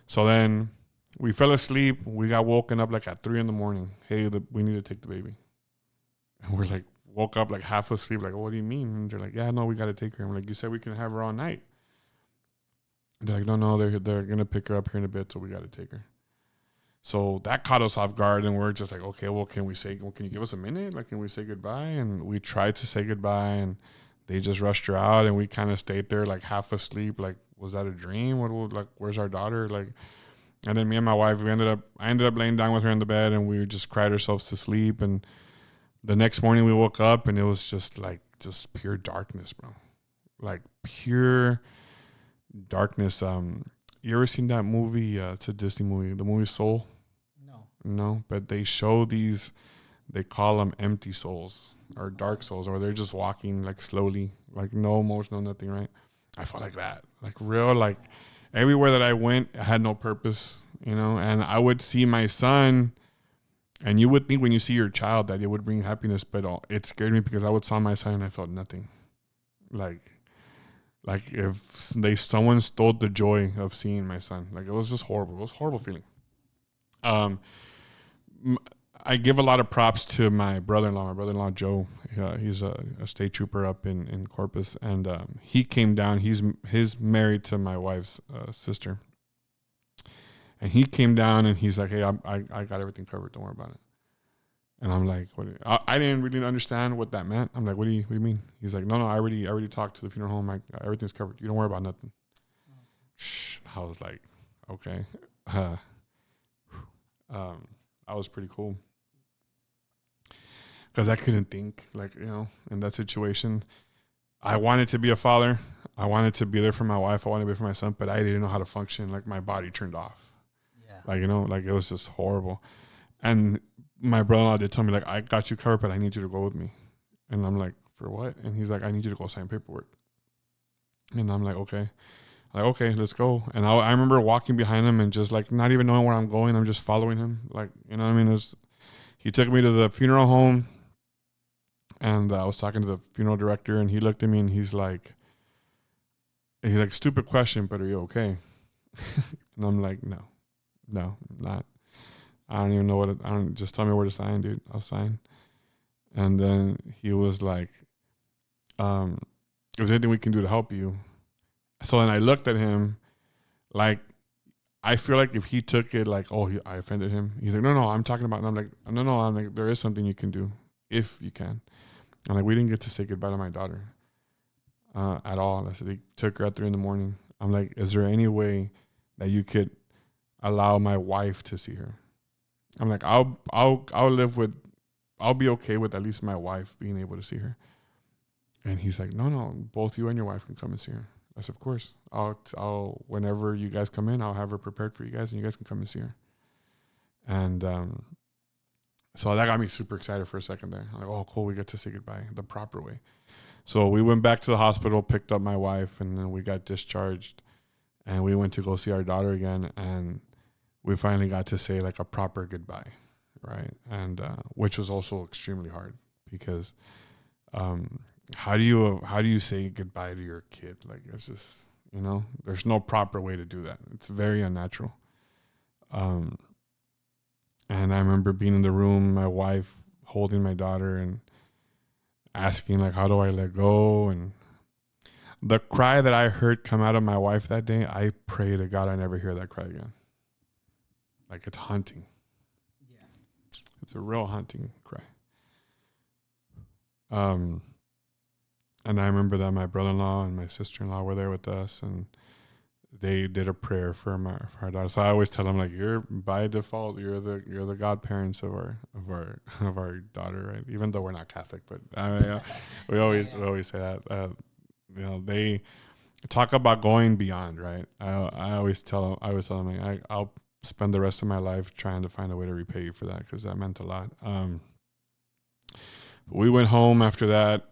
So then we fell asleep. We got woken up like at 3 a.m. Hey, we need to take the baby. And we're like, woke up like half asleep. Like, what do you mean? And they're like, yeah, no, we got to take her. I'm like, you said we can have her all night. And they're like, no, they're going to pick her up here in a bit. So we got to take her. So that caught us off guard. And we're just like, okay, well, can you give us a minute? Like, can we say goodbye? And we tried to say goodbye and they just rushed her out. And we kind of stayed there like half asleep. Like, was that a dream? Where's our daughter? Like, and then me and my wife, I ended up laying down with her in the bed and we just cried ourselves to sleep. And the next morning we woke up and it was just pure darkness, bro. Like pure darkness. You ever seen that movie? It's a Disney movie. The movie Soul? No, but they show they call them empty souls or dark souls, or they're just walking like slowly, like no emotion, no nothing, right? I felt like that. Like real, like everywhere that I went, I had no purpose, you know? And I would see my son. And you would think when you see your child that it would bring happiness, but it scared me because I would saw my son and I felt nothing. Like if someone stole the joy of seeing my son. Like it was just horrible. It was a horrible feeling. I give a lot of props to my brother-in-law. My brother-in-law Joe. He's a state trooper up in Corpus, and he came down. He's married to my wife's sister. And he came down and he's like, hey, I got everything covered. Don't worry about it. And I'm like, what? I didn't really understand what that meant. I'm like, what do you mean? He's like, no, I already talked to the funeral home. Like, everything's covered. You don't worry about nothing. I was like, okay. I was pretty cool. Because I couldn't think, like, you know, in that situation. I wanted to be a father. I wanted to be there for my wife. I wanted to be there for my son, but I didn't know how to function. Like my body turned off. Yeah. Like, like it was just horrible. And my brother-in-law did tell me, like, I got you covered, but I need you to go with me. And I'm like, for what? And he's like, I need you to go sign paperwork. And I'm like, okay. Like, okay, let's go. And I remember walking behind him and just like not even knowing where I'm going. I'm just following him. Like, you know what I mean? He took me to the funeral home, and I was talking to the funeral director, and he looked at me and he's like, stupid question, but are you okay? And I'm like, no, I'm not. I don't even know just tell me where to sign, dude. I'll sign. And then he was like, if there's anything we can do to help you. So then I looked at him like, I feel like if he took it like, oh, I offended him. He's like, no, I'm talking about, and I'm like, no, I'm like, there is something you can do if you can. I'm like, we didn't get to say goodbye to my daughter at all. I said, they took her at 3 a.m. I'm like, is there any way that you could allow my wife to see her? I'm like, I'll be okay with at least my wife being able to see her. And he's like, no, both you and your wife can come and see her. I said, of course. I'll whenever you guys come in, I'll have her prepared for you guys, and you guys can come and see her. And so that got me super excited for a second there. I'm like, oh, cool, we get to say goodbye the proper way. So we went back to the hospital, picked up my wife, and then we got discharged, and we went to go see our daughter again, and we finally got to say like a proper goodbye, right? And which was also extremely hard because how do you say goodbye to your kid? Like, it's just, there's no proper way to do that. It's very unnatural. And I remember being in the room, my wife holding my daughter and asking like, how do I let go? And the cry that I heard come out of my wife that day, I pray to God I never hear that cry again. Like, it's haunting. Yeah. It's a real haunting cry. And I remember that my brother-in-law and my sister-in-law were there with us, and they did a prayer for our daughter. So I always tell them, like, you're by default, you're the godparents of our daughter, right? Even though we're not Catholic, but we always say that. They talk about going beyond, right? I always tell them, like, I'll spend the rest of my life trying to find a way to repay you for that, because that meant a lot. We went home after that.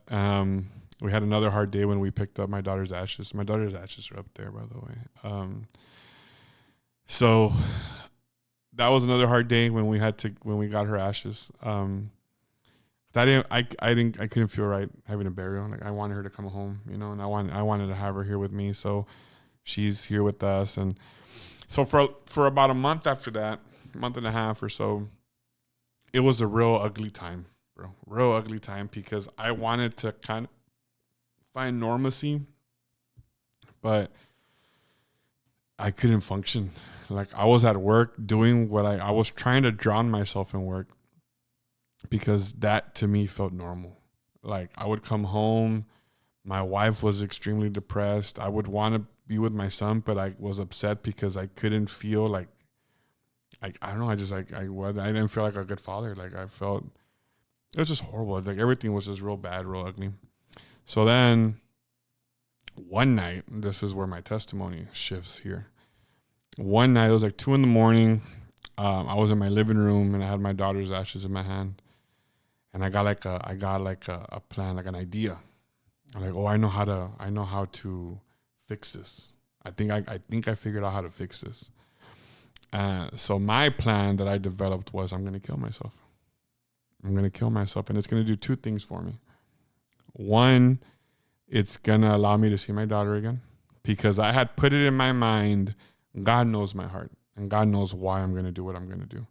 We had another hard day when we picked up my daughter's ashes. My daughter's ashes are up there, by the way. So that was another hard day when we got her ashes. I couldn't feel right having a burial. Like, I wanted her to come home, and I wanted to have her here with me. So she's here with us. And so for about a month after that, month and a half or so, it was a real ugly time, bro. Real ugly time, because I wanted to kind of find normalcy, but I couldn't function. Like, I was at work doing what I was trying to drown myself in work, because that to me felt normal. Like, I would come home, my wife was extremely depressed. I would want to be with my son, but I was upset because I couldn't feel like I don't know. I didn't feel like a good father. Like, I felt it was just horrible. Like, everything was just real bad, real ugly. So then one night, this is where my testimony shifts here. One night, it was like 2 a.m. I was in my living room, and I had my daughter's ashes in my hand, and I got like a plan, like an idea. I'm like, oh, I know how to fix this. I think I figured out how to fix this. So my plan that I developed was, I'm going to kill myself. And it's going to do 2 things for me. One, it's going to allow me to see my daughter again, because I had put it in my mind, God knows my heart, and God knows why I'm going to do what I'm going to do.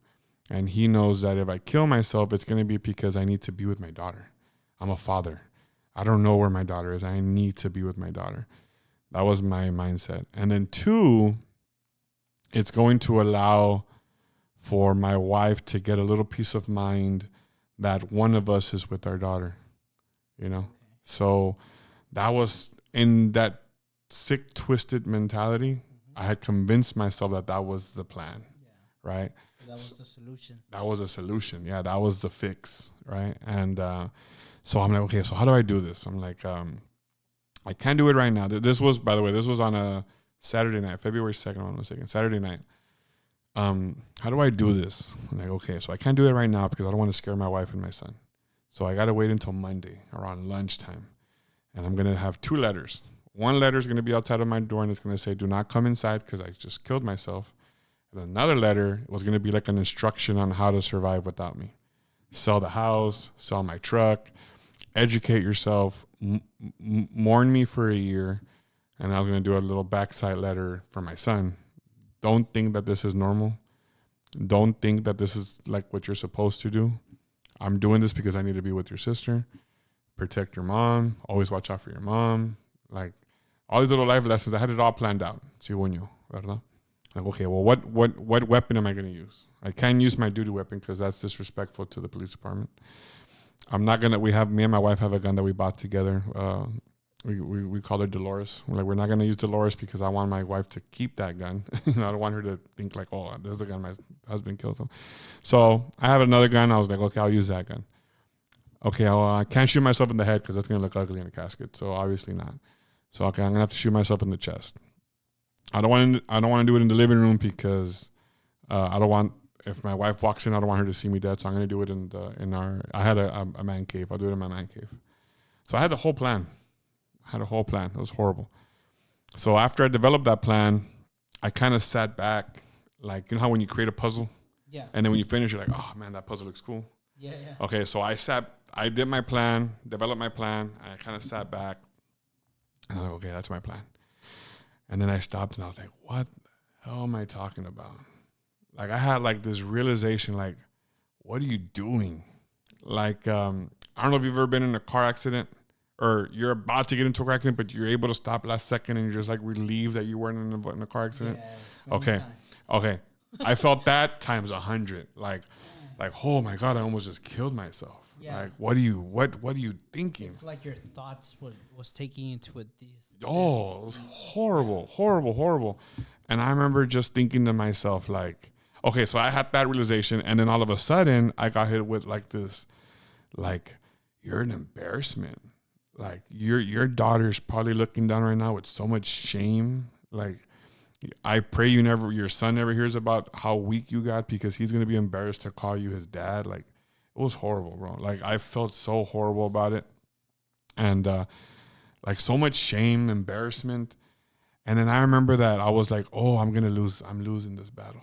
And he knows that if I kill myself, it's going to be because I need to be with my daughter. I'm a father. I don't know where my daughter is. I need to be with my daughter. That was my mindset. And then 2, it's going to allow for my wife to get a little peace of mind that one of us is with our daughter, So that was, in that sick, twisted mentality, I had convinced myself that was the plan, right? That was the solution. That was a solution. Yeah, that was the fix, right? And so I'm like, okay, so how do I do this? I'm like, I can't do it right now. This was, by the way, this was on a Saturday night, February 2nd, I'm not mistaken, Saturday night. How do I do this? I'm like, okay, so I can't do it right now because I don't want to scare my wife and my son. So I got to wait until Monday around lunchtime. And I'm going to have 2 letters. One letter is going to be outside of my door and it's going to say, do not come inside because I just killed myself. And another letter was going to be like an instruction on how to survive without me. Sell the house, sell my truck, educate yourself, mourn me for a year. And I was going to do a little backside letter for my son. Don't think that this is normal. Don't think that this is like what you're supposed to do. I'm doing this because I need to be with your sister. Protect your mom. Always watch out for your mom. Like all these little life lessons. I had it all planned out. Si uño, ¿verdad? Like, okay, well, what weapon am I going to use? I can't use my duty weapon because that's disrespectful to the police department. I'm not going to, me and my wife have a gun that we bought together. We call her Dolores. We're not going to use Dolores because I want my wife to keep that gun. I don't want her to think like, oh, this is the gun my husband killed him. So I have another gun. I was like, okay, I'll use that gun. Okay, I can't shoot myself in the head because that's going to look ugly in a casket. So obviously not. So okay, I'm going to have to shoot myself in the chest. I don't want to do it in the living room because I don't want, if my wife walks in, I don't want her to see me dead. So I'm going to do it I had a man cave. I'll do it in my man cave. So I had the whole plan. It was horrible. So after I developed that plan, I kind of sat back, like, you know how when you create a puzzle? Yeah. And then when you finish, you're like, oh, man, that puzzle looks cool. Yeah. Okay, so I did my plan, developed my plan. I kind of sat back. And I was like, okay, that's my plan. And then I stopped and I was like, what the hell am I talking about? Like, I had like this realization, like, what are you doing? Like, I don't know if you've ever been in a car accident or you're about to get into a car accident, but you're able to stop last second and you're just like relieved that you weren't in a car accident. Yes, okay. I felt that times 100. Like, oh my God, I almost just killed myself. Yeah. Like, what are you thinking? It's like your thoughts was taking you into these. It was horrible. And I remember just thinking to myself, like, okay, so I had that realization, and then all of a sudden I got hit with like this, like, you're an embarrassment. Like your daughter's probably looking down right now with so much shame. Like, I pray your son never hears about how weak you got because he's gonna be embarrassed to call you his dad. Like, it was horrible, bro. Like, I felt so horrible about it, and like so much shame, embarrassment. And then I remember that I was like, oh, I'm losing this battle.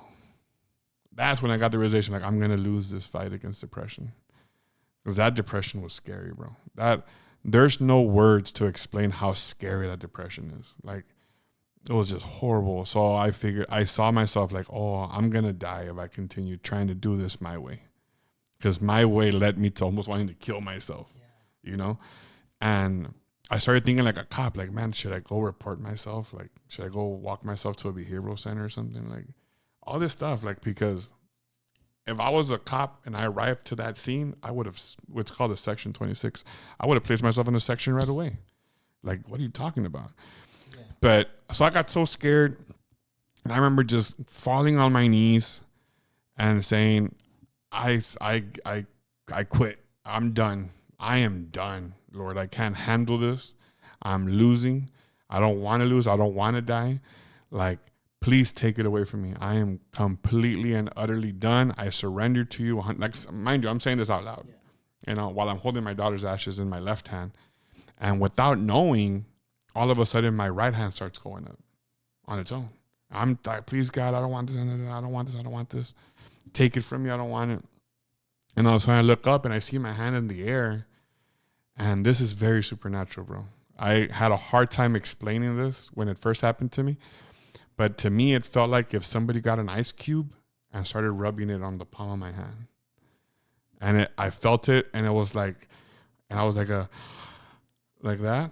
That's when I got the realization, like, I'm gonna lose this fight against depression, because that depression was scary, bro. There's no words to explain how scary that depression is. Like, it was just horrible. So I saw myself like, oh, I'm going to die if I continue trying to do this my way. Because my way led me to almost wanting to kill myself, you know? And I started thinking like a cop, like, man, should I go report myself? Like, should I go walk myself to a behavioral center or something? Like, all this stuff, like, because if I was a cop and I arrived to that scene, I would have, what's called a section 26. I would have placed myself in a section right away. Like, what are you talking about? Yeah. But so I got so scared. And I remember just falling on my knees and saying, I quit. I'm done. I am done, Lord. I can't handle this. I'm losing. I don't want to lose. I don't want to die. Like, please take it away from me. I am completely and utterly done. I surrender to you. Like, mind you, I'm saying this out loud, you know, while I'm holding my daughter's ashes in my left hand. And without knowing, all of a sudden, my right hand starts going up on its own. I'm like, please, God, I don't want this. I don't want this. I don't want this. Take it from me. I don't want it. And all of a sudden, I look up and I see my hand in the air. And this is very supernatural, bro. I had a hard time explaining this when it first happened to me. But to me, it felt like if somebody got an ice cube and started rubbing it on the palm of my hand. And I felt it, and it was like, and I was like like that.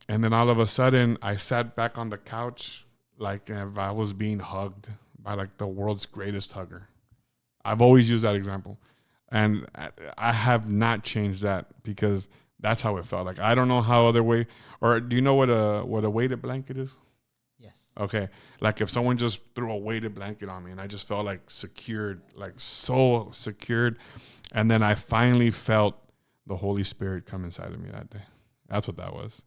And then all of a sudden, I sat back on the couch like if I was being hugged by like the world's greatest hugger. I've always used that example. And I have not changed that because that's how it felt. Like, I don't know how other way, or do you know what a weighted blanket is? Yes. Okay. Like, if someone just threw a weighted blanket on me and I just felt like secured, like so secured. And then I finally felt the Holy Spirit come inside of me that day. That's what that was.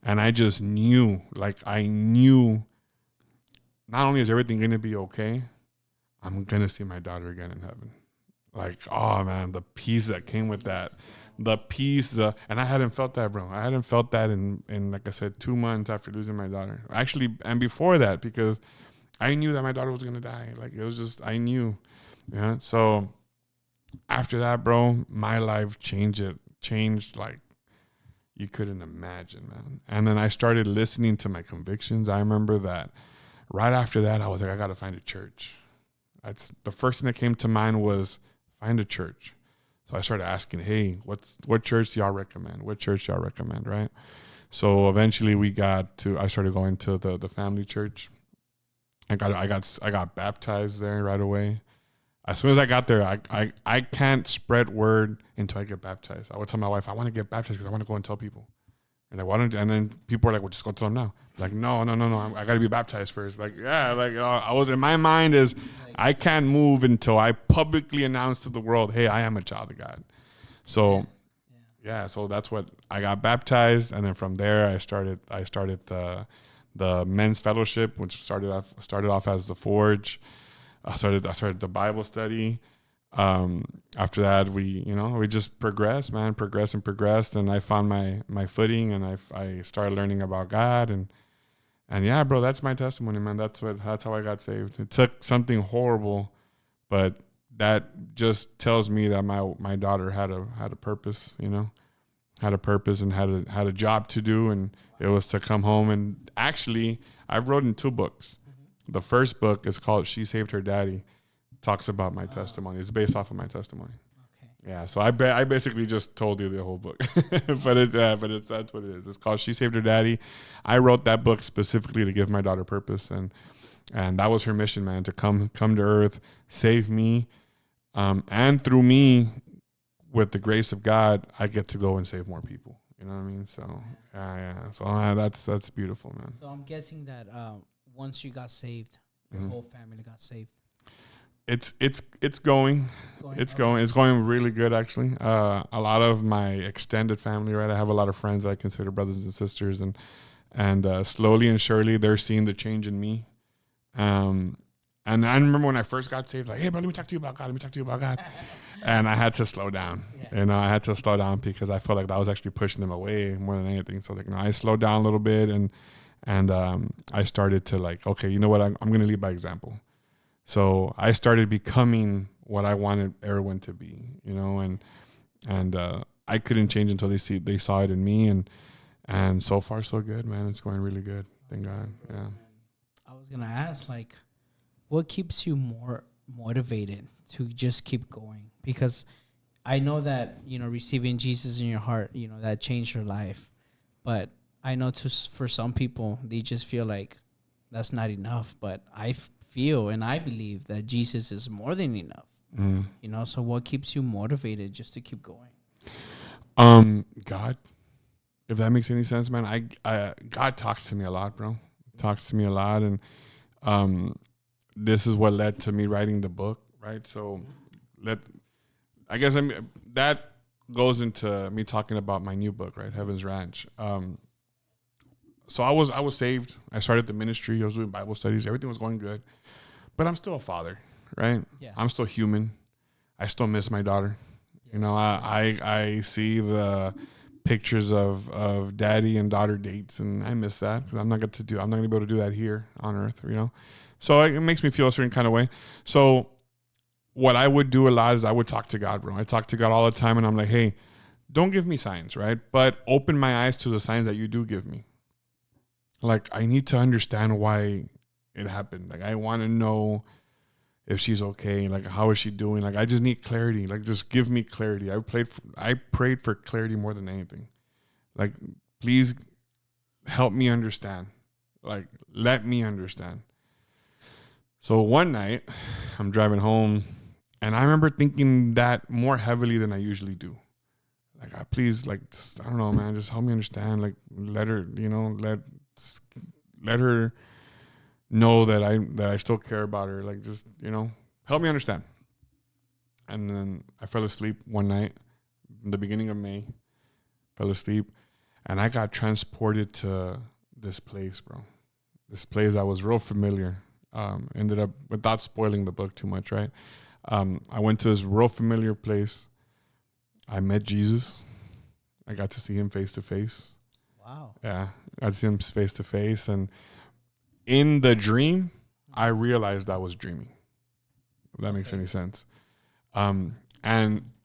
And I just knew, like, I knew not only is everything going to be okay, I'm going to see my daughter again in heaven. Like, oh man, the peace that came with that, the peace, and I hadn't felt that, bro. I hadn't felt that in like I said, 2 months after losing my daughter. Actually, and before that, because I knew that my daughter was gonna die. Like, it was just, I knew. Yeah. So after that, bro, my life changed like you couldn't imagine, man. And then I started listening to my convictions. I remember that right after that, I was like, I gotta find a church. That's the first thing that came to mind was find a church. So I started asking, hey, what church do y'all recommend? What church do y'all recommend, right? So eventually I started going to the family church. I got baptized there right away. As soon as I got there, I can't spread word until I get baptized. I would tell my wife, I want to get baptized because I want to go and tell people. And like, why don't? And then people are like, well, just go tell them now. Like, no, I got to be baptized first. Like, yeah, like I was in my mind is I can't move until I publicly announce to the world, hey, I am a child of God. So, yeah, so that's what I got baptized, and then from there I started the men's fellowship, which started off as the Forge. I started the Bible study. After that, we just progressed, and I found my footing, and I started learning about God, and yeah, bro, that's my testimony, man. That's how I got saved. It took something horrible, but that just tells me that my daughter had a purpose, had a purpose and had a job to do, and it was to come home. And actually, I've written 2 books. The first book is called She Saved Her Daddy. Talks about my testimony. It's based off of my testimony. Okay. Yeah, so I basically just told you the whole book, but that's what it is. It's called She Saved Her Daddy. I wrote that book specifically to give my daughter purpose, and that was her mission, man, to come to Earth, save me, and through me, with the grace of God, I get to go and save more people. You know what I mean? So yeah. So that's beautiful, man. So I'm guessing that once you got saved, your whole family got saved. It's going really good, actually. A lot of my extended family, right? I have a lot of friends that I consider brothers and sisters, and slowly and surely they're seeing the change in me. And I remember when I first got saved, like, hey, bro, let me talk to you about God. And I had to slow down. Yeah. I had to slow down because I felt like that was actually pushing them away more than anything. So like, I slowed down a little bit, and I started to like, okay, you know what? I'm going to lead by example. So I started becoming what I wanted everyone to be, and I couldn't change until they saw it in me, and so far so good, man. It's going really good. Thank God. Yeah. I was gonna ask, like, what keeps you more motivated to just keep going? Because I know that receiving Jesus in your heart, that changed your life, but I know for some people they just feel like that's not enough. But I feel and I believe that Jesus is more than enough. So what keeps you motivated just to keep going? God, if that makes any sense, man. God talks to me a lot, bro. Talks to me a lot, and this is what led to me writing the book, right? So that goes into me talking about my new book, right? Heaven's Ranch. So I was saved. I started the ministry. I was doing Bible studies. Everything was going good. But I'm still a father, right? Yeah. I'm still human. I still miss my daughter. Yeah. I see the pictures of daddy and daughter dates, and I miss that. I'm not going to be able to do that here on Earth, So it makes me feel a certain kind of way. So what I would do a lot is I would talk to God, bro. I talk to God all the time, and I'm like, hey, don't give me signs, right? But open my eyes to the signs that you do give me. Like, I need to understand why it happened. Like, I want to know if she's okay. Like, how is she doing? Like, I just need clarity. Like, just give me clarity. I prayed for clarity more than anything. Like, please help me understand. Like, let me understand. So one night, I'm driving home, and I remember thinking that more heavily than I usually do. Like, please, like, just, I don't know, man, just help me understand. Like, let her, let her know that I still care about her. Like, just, help me understand. And then I fell asleep one night in the beginning of May. Fell asleep. And I got transported to this place, bro. This place that was real familiar. Ended up, without spoiling the book too much, right? I went to this real familiar place. I met Jesus. I got to see him face to face. Wow. Yeah, I got to see him face to face. And in the dream, I realized I was dreaming. If that makes any sense. And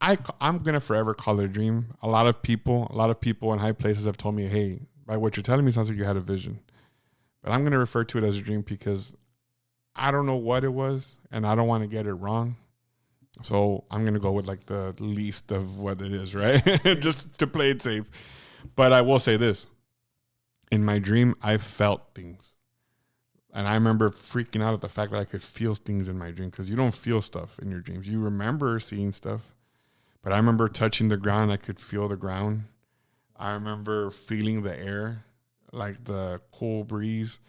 I'm going to forever call it a dream. A lot of people in high places have told me, hey, by what you're telling me, it sounds like you had a vision. But I'm going to refer to it as a dream because I don't know what it was, and I don't want to get it wrong. So I'm going to go with like the least of what it is, right? Just to play it safe. But I will say this. In my dream, I felt things. And I remember freaking out at the fact that I could feel things in my dream because you don't feel stuff in your dreams. You remember seeing stuff. But I remember touching the ground. I could feel the ground. I remember feeling the air, like the cool breeze.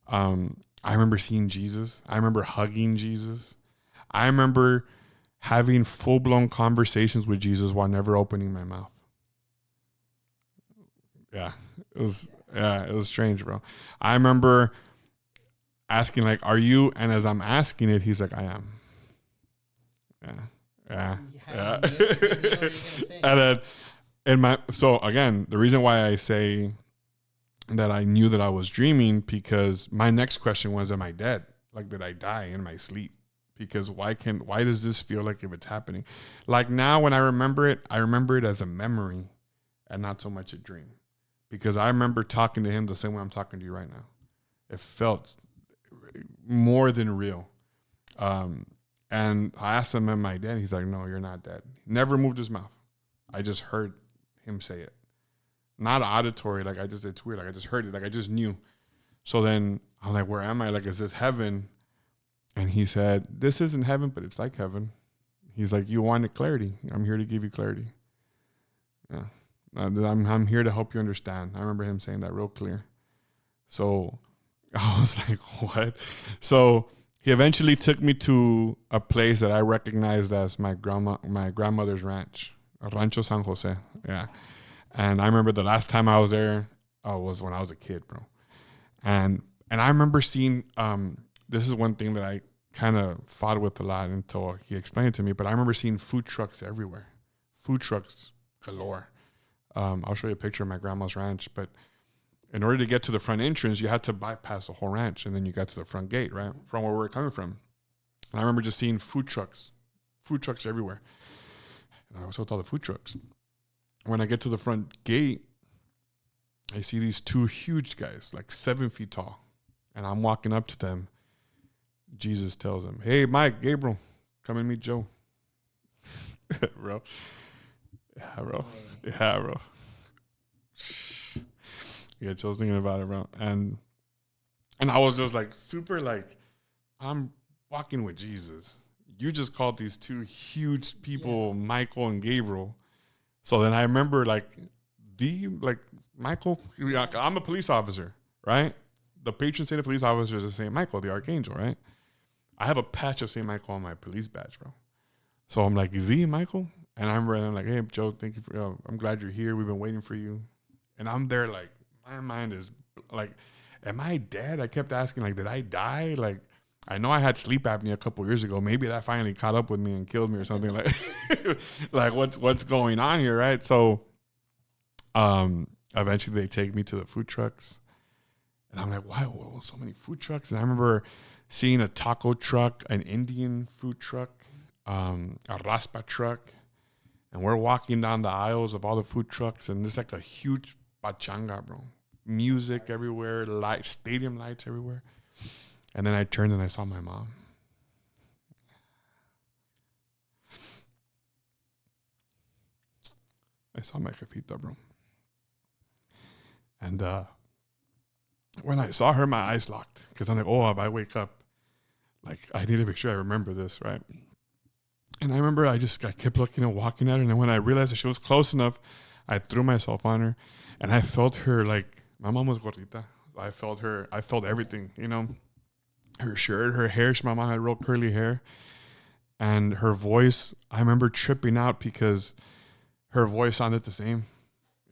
I remember seeing Jesus. I remember hugging Jesus. I remember having full-blown conversations with Jesus while never opening my mouth. Yeah, it was strange, bro. I remember asking, like, are you? And as I'm asking it, he's like, I am. Yeah. And then so again, the reason why I say that I knew that I was dreaming, because my next question was, am I dead? Like, did I die in my sleep? Because why does this feel like if it's happening? Like now when I remember it as a memory and not so much a dream. Because I remember talking to him the same way I'm talking to you right now. It felt more than real. And I asked him, am I dead? He's like, no, you're not dead. Never moved his mouth. I just heard him say it. Not auditory, like it's weird. Like I just heard it, like I just knew. So then I'm like, where am I? Like, is this heaven? And he said, this isn't heaven, but it's like heaven. He's like, you wanted clarity. I'm here to give you clarity. Yeah. I'm here to help you understand. I remember him saying that real clear. So I was like, what? So he eventually took me to a place that I recognized as my grandmother's ranch, Rancho San Jose. Yeah. And I remember the last time I was there was when I was a kid, bro. And I remember seeing, this is one thing that I kind of fought with a lot until he explained it to me, but I remember seeing food trucks everywhere. Food trucks galore. I'll show you a picture of my grandma's ranch, but in order to get to the front entrance, you had to bypass the whole ranch, and then you got to the front gate, right? From where we were coming from. And I remember just seeing food trucks everywhere. And I was with all the food trucks. When I get to the front gate, I see these two huge guys, like 7 feet tall. And I'm walking up to them. Jesus tells them, hey, Mike, Gabriel, come and meet Joe. Bro. Yeah, bro. Yeah, Joe's thinking about it, bro. And I was just like, super like, I'm walking with Jesus. You just called these two huge people, Michael and Gabriel. So then I remember like Michael, I'm a police officer, right? The patron saint of police officers is St. Michael, the archangel, right? I have a patch of St. Michael on my police badge, bro. So I'm like, the Michael? And I'm like, hey, Joe, thank you for, I'm glad you're here. We've been waiting for you. And I'm there like, my mind is like, am I dead? I kept asking, like, did I die? Like, I know I had sleep apnea a couple years ago. Maybe that finally caught up with me and killed me or something. Like, like what's going on here, right? So, eventually they take me to the food trucks, and I'm like, why so many food trucks? And I remember seeing a taco truck, an Indian food truck, a raspa truck, and we're walking down the aisles of all the food trucks, and there's like a huge pachanga, bro. Music everywhere, stadium lights everywhere. And then I turned and I saw my mom. I saw my jefita, bro. And when I saw her, my eyes locked. Because I'm like, oh, if I wake up, like, I need to make sure I remember this, right? And I remember I kept looking and walking at her. And then when I realized that she was close enough, I threw myself on her. And I felt her, like, my mom was gordita. I felt her. I felt everything, you know. Her shirt, her hair. My mom had real curly hair. And her voice, I remember tripping out because her voice sounded the same,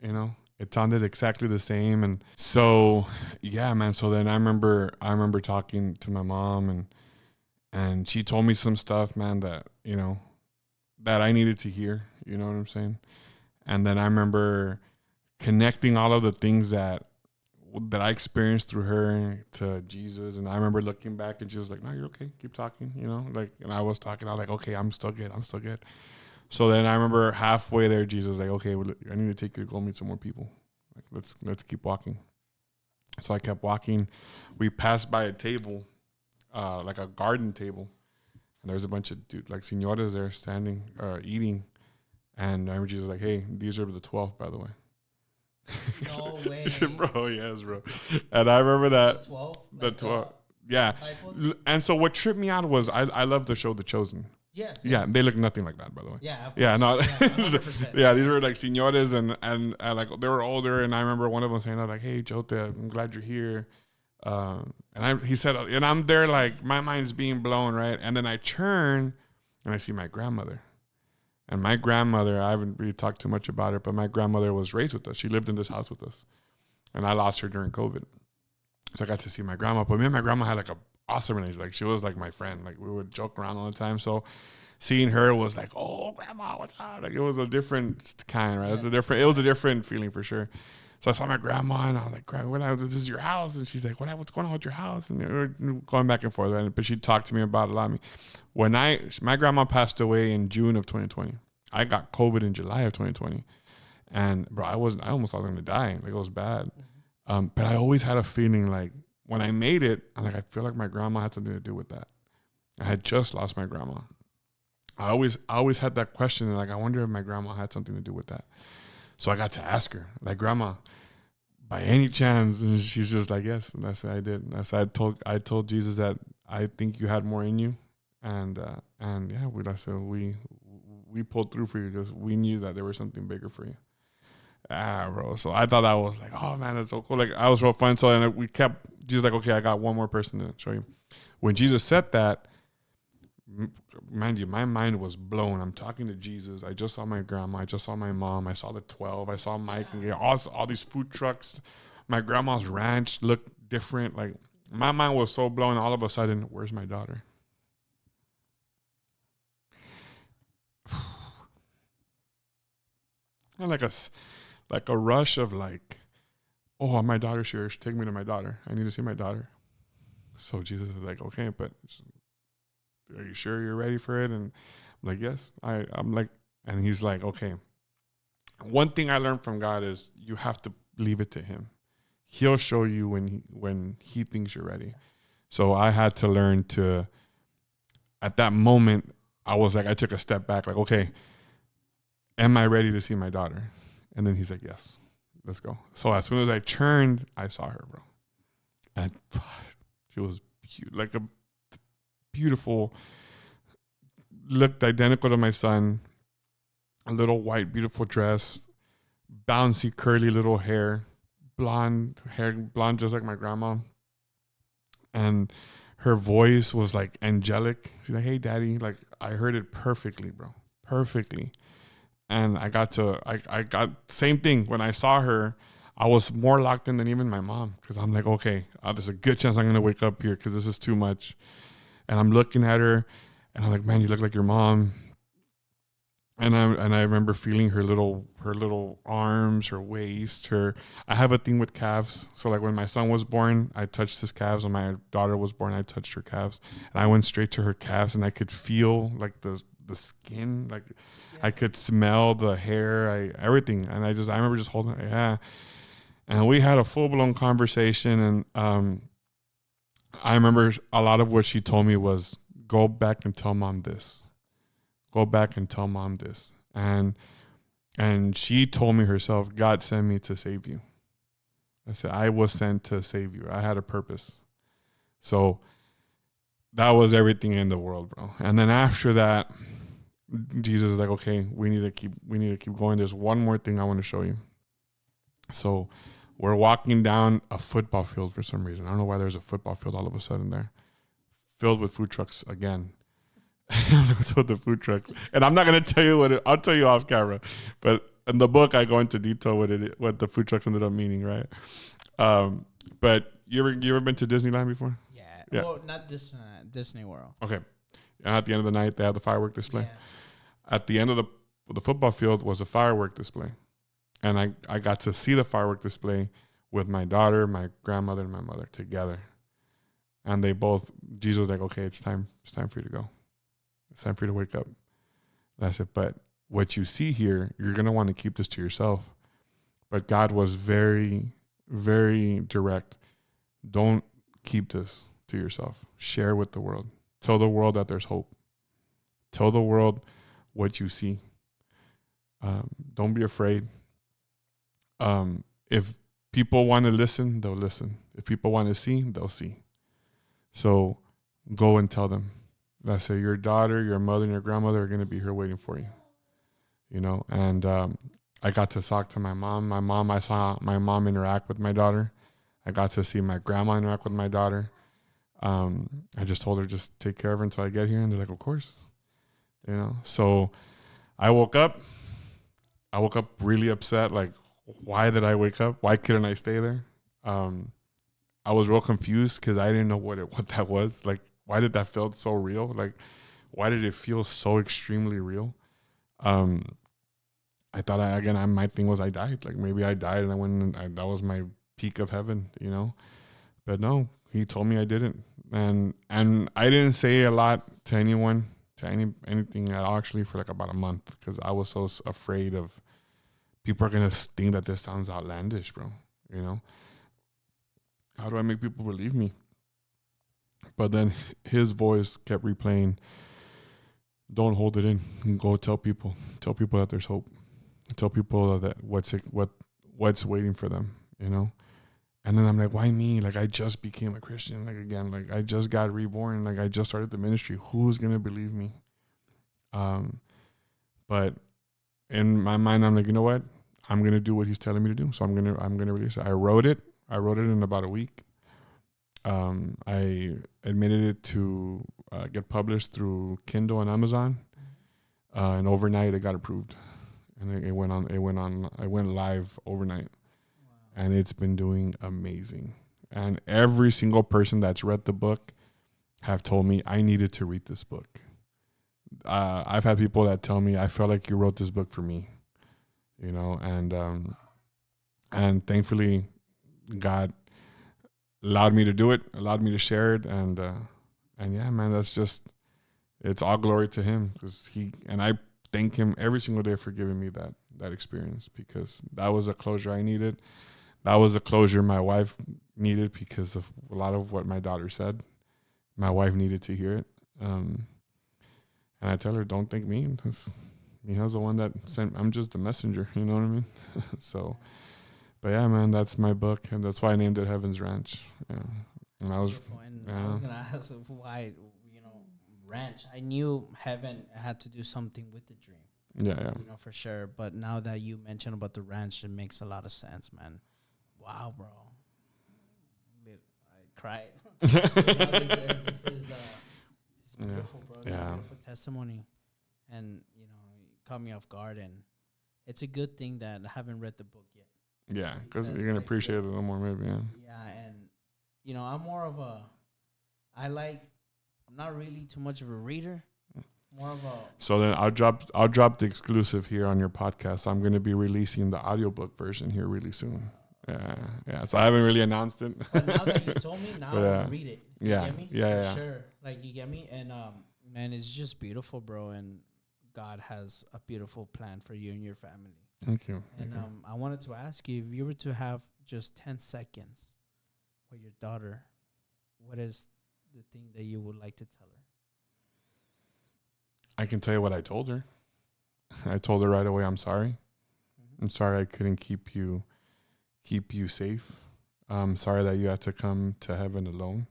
you know. It sounded exactly the same. And so, yeah, man. So then I remember talking to my mom, and she told me some stuff, man, that, you know, that I needed to hear, you know what I'm saying? And then I remember connecting all of the things that I experienced through her to Jesus. And I remember looking back and she was like, no, you're okay. Keep talking, you know, like, and I was talking. I was like, okay, I'm still good. So then I remember halfway there, Jesus was like, okay, well, I need to take you to go meet some more people. Like, let's keep walking. So I kept walking. We passed by a table, like a garden table. And there was a bunch of like señoras there standing, eating. And I remember Jesus was like, hey, these are the 12, by the way. No way. Bro, yes, bro. And I remember that. 12? The 12. Yeah. Disciples? And so what tripped me out was I love the show The Chosen. Yes. Yeah, they look nothing like that, by the way. Yeah. Yeah, no. 100%. Yeah, these were like señores and like they were older. And I remember one of them saying, like, hey, Jote, I'm glad you're here. He said, and I'm there like my mind's being blown, right? And then I turn and I see my grandmother. And my grandmother, I haven't really talked too much about her, but my grandmother was raised with us. She lived in this house with us. And I lost her during COVID. So I got to see my grandma. But me and my grandma had like a awesome relationship. Like she was like my friend. Like we would joke around all the time. So seeing her was like, oh, grandma, what's up? Like it was a different kind, right? Yeah. It was a different feeling for sure. So I saw my grandma and I was like, Grandma, this is your house. And she's like, what's going on with your house? And we were going back and forth. But she talked to me about a lot of me. When my grandma passed away in June of 2020. I got COVID in July of 2020. And bro, I almost thought I was going to die. Like it was bad. But I always had a feeling like when I made it, I'm like, I feel like my grandma had something to do with that. I had just lost my grandma. I always had that question. Like, I wonder if my grandma had something to do with that. So I got to ask her, like, Grandma, by any chance? And she's just like, yes. And that's what I did. That's what I told Jesus that I think you had more in you. And yeah, we pulled through for you because we knew that there was something bigger for you. Bro. So I thought that was like, oh man, that's so cool. Like I was real fun. So and we kept Jesus like, okay, I got one more person to show you. When Jesus said that, mind you, my mind was blown. I'm talking to Jesus. I just saw my grandma. I just saw my mom. I saw the 12. I saw Mike and all these food trucks. My grandma's ranch looked different. Like my mind was so blown. All of a sudden, where's my daughter? And like a rush of like, oh, my daughter's here. Take me to my daughter. I need to see my daughter. So Jesus is like, okay, but are you sure you're ready for it? And I'm like, yes. I'm like, and he's like, okay. One thing I learned from God is you have to leave it to him. He'll show you when he thinks you're ready. So I had to learn to, at that moment, I was like, I took a step back, like, okay, am I ready to see my daughter? And then he's like, yes, let's go. So as soon as I turned, I saw her, bro. And she was like a beautiful, looked identical to my son, a little white, beautiful dress, bouncy, curly little hair, blonde just like my grandma. And her voice was like angelic. She's like, hey, daddy. Like I heard it perfectly, bro. Perfectly. And I got same thing. When I saw her, I was more locked in than even my mom. Cause I'm like, okay, there's a good chance I'm going to wake up here. Cause this is too much. And I'm looking at her and I'm like, man, you look like your mom. And I remember feeling her little arms, her waist, I have a thing with calves. So like when my son was born, I touched his calves. When my daughter was born, I touched her calves. And I went straight to her calves and I could feel like the skin, like I could smell the hair, everything. And I remember just holding her, yeah. And we had a full blown conversation. And I remember a lot of what she told me was, go back and tell mom this. Go back and tell mom this. And she told me herself, God sent me to save you. I said, I was sent to save you. I had a purpose. So that was everything in the world, bro. And then after that, Jesus is like, okay, we need to keep going. There's one more thing I want to show you. So we're walking down a football field for some reason. I don't know why there's a football field all of a sudden there, filled with food trucks again. What's with the food trucks? And I'm not gonna tell you I'll tell you off camera. But in the book, I go into detail what the food trucks ended up meaning, right? But you ever been to Disneyland before? Yeah. Yeah. Well, not Disney World. Okay. And at the end of the night, they have the firework display. Yeah. At the end of the football field was a firework display, and I got to see the firework display with my daughter, my grandmother, and my mother together, and they both. Jesus was like, "Okay, it's time for you to go. It's time for you to wake up." That's it. But what you see here, you're gonna want to keep this to yourself. But God was very, very direct. Don't keep this to yourself. Share with the world. Tell the world that there's hope. Tell the world what you see. Don't be afraid. If people want to listen, they'll listen. If people want to see, they'll see. So go and tell them. Let's say your daughter, your mother, and your grandmother are going to be here waiting for you. You know, and I got to talk to my mom. I saw my mom interact with my daughter. I got to see my grandma interact with my daughter. I just told her, just take care of her until I get here. And they're like, of course. You know, so I woke up really upset. Like, why did I wake up? Why couldn't I stay there? I was real confused because I didn't know what that was. Like, why did that feel so real? Like, why did it feel so extremely real? I thought my thing was I died. Like, maybe I died and that was my peak of heaven, you know? But no, he told me I didn't. And I didn't say a lot to anyone, to anything at all, actually, for like about a month, because I was so afraid of people are going to think that this sounds outlandish, bro. You know? How do I make people believe me? But then his voice kept replaying, don't hold it in. Go tell people. Tell people that there's hope. Tell people that what's waiting for them, you know? And then I'm like, why me? Like, I just became a Christian. Like, again, like, I just got reborn. Like, I just started the ministry. Who's going to believe me? But in my mind, I'm like, you know what? I'm going to do what he's telling me to do. So I'm going to release it. I wrote it in about a week. I admitted it to get published through Kindle and Amazon. And overnight it got approved. And it went live overnight. And it's been doing amazing. And every single person that's read the book have told me I needed to read this book. I've had people that tell me, I felt like you wrote this book for me, you know, and thankfully God allowed me to do it, allowed me to share it. And yeah, man, it's all glory to him, because I thank him every single day for giving me that experience, because that was a closure I needed. That was a closure my wife needed, because of a lot of what my daughter said. My wife needed to hear it. And I tell her, don't thank me, because Mija's the one that sent. I'm just the messenger, you know what I mean? So, but yeah, man, that's my book, and that's why I named it Heaven's Ranch. Yeah. And I was gonna ask why, ranch. I knew heaven had to do something with the dream. Yeah. For sure. But now that you mentioned about the ranch, it makes a lot of sense, man. Wow, bro. I cried. This is beautiful, bro. It's a beautiful testimony. And, it caught me off guard. And it's a good thing that I haven't read the book yet. Yeah, because you're going to appreciate it a little more, maybe, yeah. Yeah, and, I'm more of I'm not really too much of a reader. More of a... So then I'll drop the exclusive here on your podcast. I'm going to be releasing the audiobook version here really soon. Yeah. So I haven't really announced it. But now that you told me, now I can read it. You get me? Yeah. Sure. Like, you get me? And, man, it's just beautiful, bro. And God has a beautiful plan for you and your family. Thank you. And I wanted to ask you, if you were to have just 10 seconds with your daughter, what is the thing that you would like to tell her? I can tell you what I told her. I told her right away, I'm sorry. Mm-hmm. I'm sorry I couldn't keep you safe. I'm sorry that you had to come to heaven alone.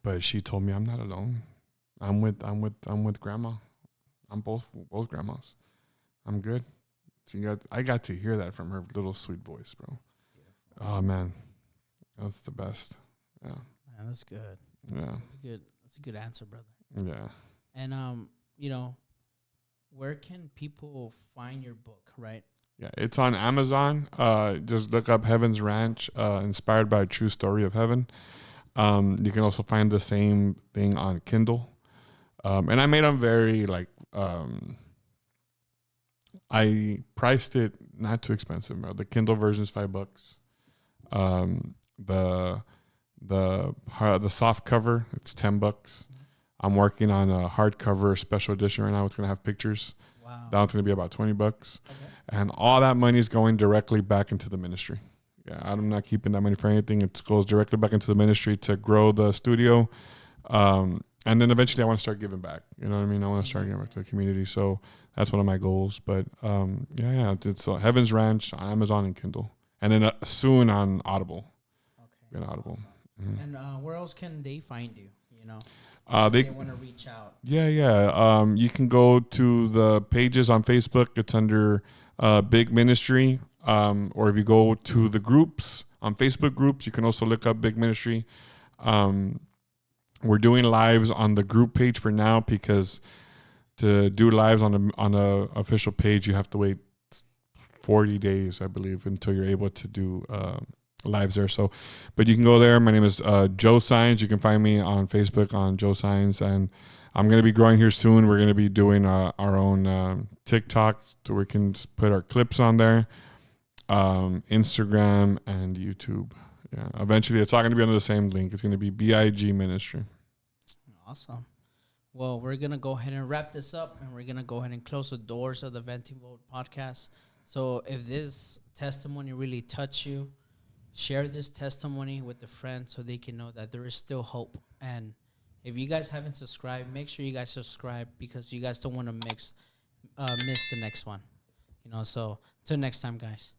But she told me I'm not alone. I'm with grandma. I'm both grandmas. I'm good. I got to hear that from her little sweet voice, bro. Beautiful. Oh man, that's the best. Yeah. Man, that's good. Yeah. That's a good answer, brother. Yeah. And where can people find your book, right? Yeah, it's on Amazon. Just look up Heaven's Ranch, inspired by a true story of heaven. You can also find the same thing on Kindle. And I made them very like, I priced it not too expensive, bro. The Kindle version is $5. Um, the the soft cover, it's $10. I'm working on a hardcover special edition right now. It's gonna have pictures. Wow. That one's gonna be about $20, Okay. and all that money is going directly back into the ministry. Yeah, I'm not keeping that money for anything. It goes directly back into the ministry to grow the studio. And then eventually I want to start giving back. You know what I mean? I want to start giving back to the community. So that's one of my goals. But yeah, it's Heaven's Ranch on Amazon and Kindle. And then soon on Audible. Okay. On Audible. Awesome. And where else can they find you? You know, they want to reach out. Yeah. You can go to the pages on Facebook. It's under Big Ministry. Or if you go to the groups on Facebook groups, you can also look up Big Ministry. We're doing lives on the group page for now, because to do lives on the official page, you have to wait 40 days, I believe, until you're able to do lives there. So, but you can go there. My name is Joe Saenz. You can find me on Facebook on Joe Saenz, and I'm going to be growing here soon. We're going to be doing our own TikTok, so we can just put our clips on there, Instagram and YouTube. Yeah, eventually it's all going to be under the same link. It's going to be BIG Ministry. Awesome. Well, we're going to go ahead and wrap this up, and we're going to go ahead and close the doors of the Venting Vote podcast. So if this testimony really touched you, share this testimony with a friend so they can know that there is still hope. And if you guys haven't subscribed, make sure you guys subscribe, because you guys don't want to miss the next one. You know, so till next time, guys.